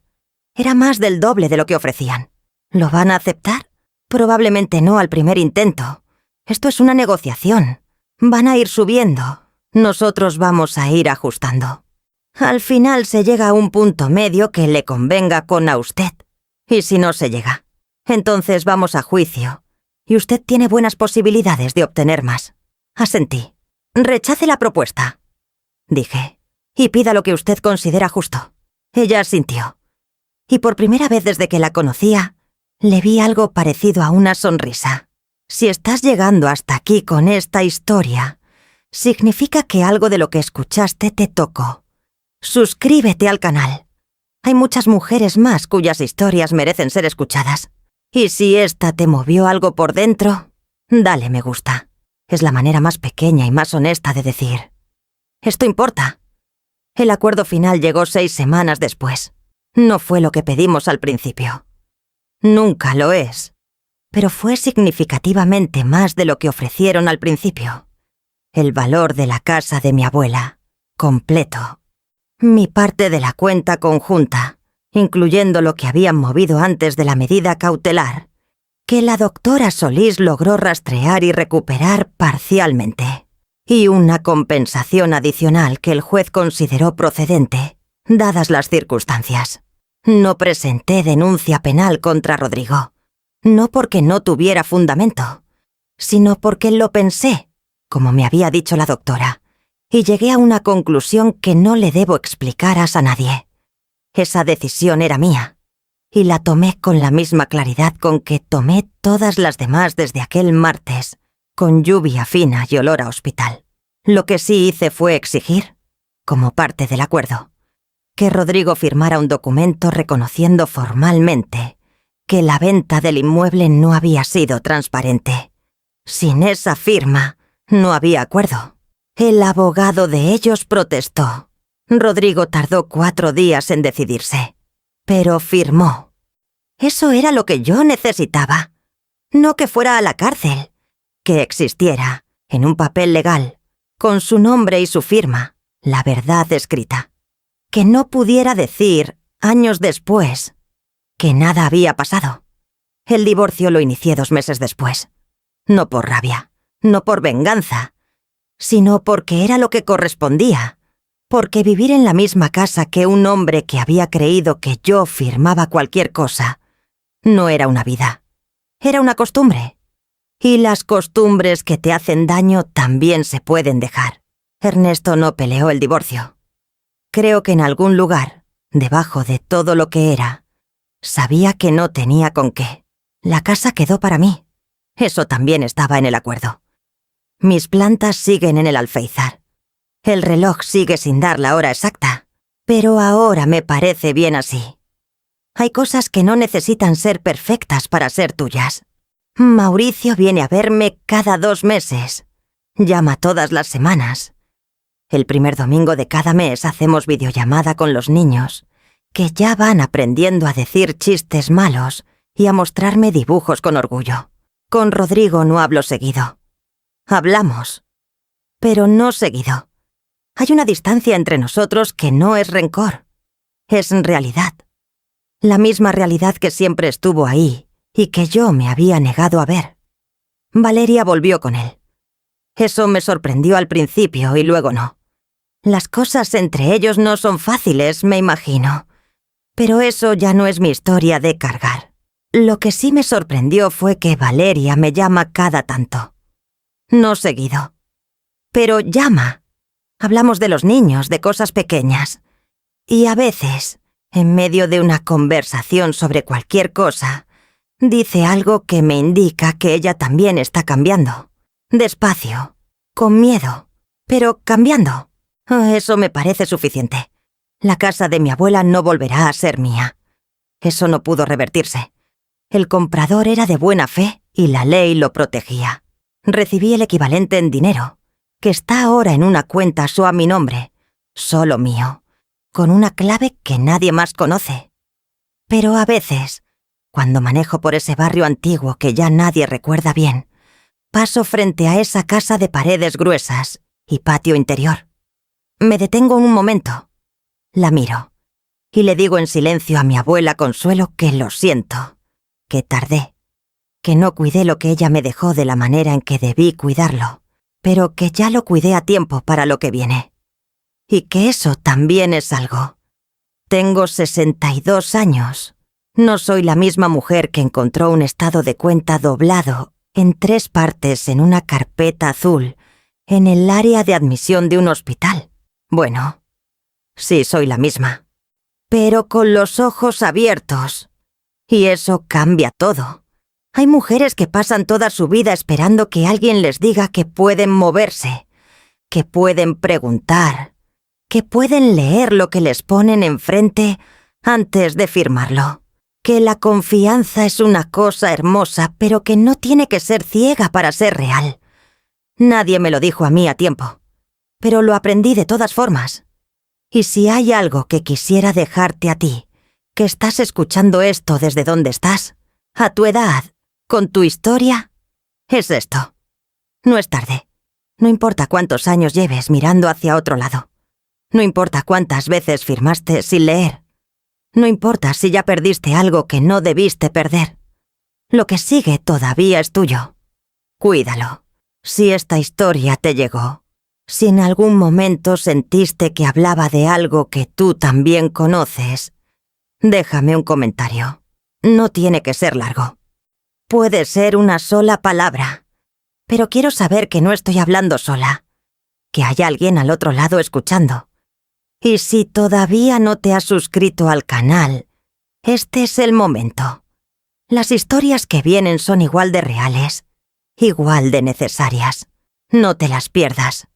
Era más del doble de lo que ofrecían. ¿Lo van a aceptar? Probablemente no al primer intento. Esto es una negociación. Van a ir subiendo. Nosotros vamos a ir ajustando. Al final se llega a un punto medio que le convenga con a usted. Y si no se llega, entonces vamos a juicio. Y usted tiene buenas posibilidades de obtener más. Asentí. Rechace la propuesta, dije, y pida lo que usted considera justo. Ella asintió. Y por primera vez desde que la conocía, le vi algo parecido a una sonrisa. Si estás llegando hasta aquí con esta historia, significa que algo de lo que escuchaste te tocó. Suscríbete al canal. Hay muchas mujeres más cuyas historias merecen ser escuchadas. Y si esta te movió algo por dentro, dale me gusta. Es la manera más pequeña y más honesta de decir: esto importa. El acuerdo final llegó 6 semanas después. No fue lo que pedimos al principio. Nunca lo es. Pero fue significativamente más de lo que ofrecieron al principio. El valor de la casa de mi abuela, completo. Mi parte de la cuenta conjunta, incluyendo lo que habían movido antes de la medida cautelar, que la doctora Solís logró rastrear y recuperar parcialmente, y una compensación adicional que el juez consideró procedente, dadas las circunstancias. No presenté denuncia penal contra Rodrigo, no porque no tuviera fundamento, sino porque lo pensé, como me había dicho la doctora, y llegué a una conclusión que no le debo explicar a nadie. Esa decisión era mía, y la tomé con la misma claridad con que tomé todas las demás desde aquel martes, con lluvia fina y olor a hospital. Lo que sí hice fue exigir, como parte del acuerdo, que Rodrigo firmara un documento reconociendo formalmente que la venta del inmueble no había sido transparente. Sin esa firma, no había acuerdo. El abogado de ellos protestó. Rodrigo tardó 4 días en decidirse, pero firmó. Eso era lo que yo necesitaba. No que fuera a la cárcel, que existiera, en un papel legal, con su nombre y su firma, la verdad escrita. Que no pudiera decir, años después, que nada había pasado. El divorcio lo inicié 2 meses después. No por rabia, no por venganza, sino porque era lo que correspondía. Porque vivir en la misma casa que un hombre que había creído que yo firmaba cualquier cosa no era una vida, era una costumbre. Y las costumbres que te hacen daño también se pueden dejar. Ernesto no peleó el divorcio. Creo que en algún lugar, debajo de todo lo que era, sabía que no tenía con qué. La casa quedó para mí. Eso también estaba en el acuerdo. Mis plantas siguen en el alféizar. El reloj sigue sin dar la hora exacta, pero ahora me parece bien así. Hay cosas que no necesitan ser perfectas para ser tuyas. Mauricio viene a verme cada 2 meses. Llama todas las semanas. El primer domingo de cada mes hacemos videollamada con los niños, que ya van aprendiendo a decir chistes malos y a mostrarme dibujos con orgullo. Con Rodrigo no hablo seguido. Hablamos, pero no seguido. Hay una distancia entre nosotros que no es rencor, es realidad. La misma realidad que siempre estuvo ahí y que yo me había negado a ver. Valeria volvió con él. Eso me sorprendió al principio y luego no. Las cosas entre ellos no son fáciles, me imagino. Pero eso ya no es mi historia de cargar. Lo que sí me sorprendió fue que Valeria me llama cada tanto. No seguido. Pero llama. Hablamos de los niños, de cosas pequeñas. Y a veces, en medio de una conversación sobre cualquier cosa, dice algo que me indica que ella también está cambiando. Despacio, con miedo, pero cambiando. Eso me parece suficiente. La casa de mi abuela no volverá a ser mía. Eso no pudo revertirse. El comprador era de buena fe y la ley lo protegía. Recibí el equivalente en dinero, que está ahora en una cuenta a mi nombre, solo mío, con una clave que nadie más conoce. Pero a veces, cuando manejo por ese barrio antiguo que ya nadie recuerda bien, paso frente a esa casa de paredes gruesas y patio interior. Me detengo un momento, la miro, y le digo en silencio a mi abuela Consuelo que lo siento, que tardé, que no cuidé lo que ella me dejó de la manera en que debí cuidarlo, pero que ya lo cuidé a tiempo para lo que viene. Y que eso también es algo. Tengo 62 años. No soy la misma mujer que encontró un estado de cuenta doblado en 3 partes en una carpeta azul en el área de admisión de un hospital. Bueno, sí soy la misma, pero con los ojos abiertos. Y eso cambia todo. Hay mujeres que pasan toda su vida esperando que alguien les diga que pueden moverse, que pueden preguntar, que pueden leer lo que les ponen enfrente antes de firmarlo. Que la confianza es una cosa hermosa, pero que no tiene que ser ciega para ser real. Nadie me lo dijo a mí a tiempo, pero lo aprendí de todas formas. Y si hay algo que quisiera dejarte a ti, que estás escuchando esto desde donde estás, a tu edad, con tu historia, es esto. No es tarde. No importa cuántos años lleves mirando hacia otro lado. No importa cuántas veces firmaste sin leer. No importa si ya perdiste algo que no debiste perder. Lo que sigue todavía es tuyo. Cuídalo. Si esta historia te llegó, si en algún momento sentiste que hablaba de algo que tú también conoces, déjame un comentario. No tiene que ser largo. Puede ser una sola palabra, pero quiero saber que no estoy hablando sola, que hay alguien al otro lado escuchando. Y si todavía no te has suscrito al canal, este es el momento. Las historias que vienen son igual de reales, igual de necesarias. No te las pierdas.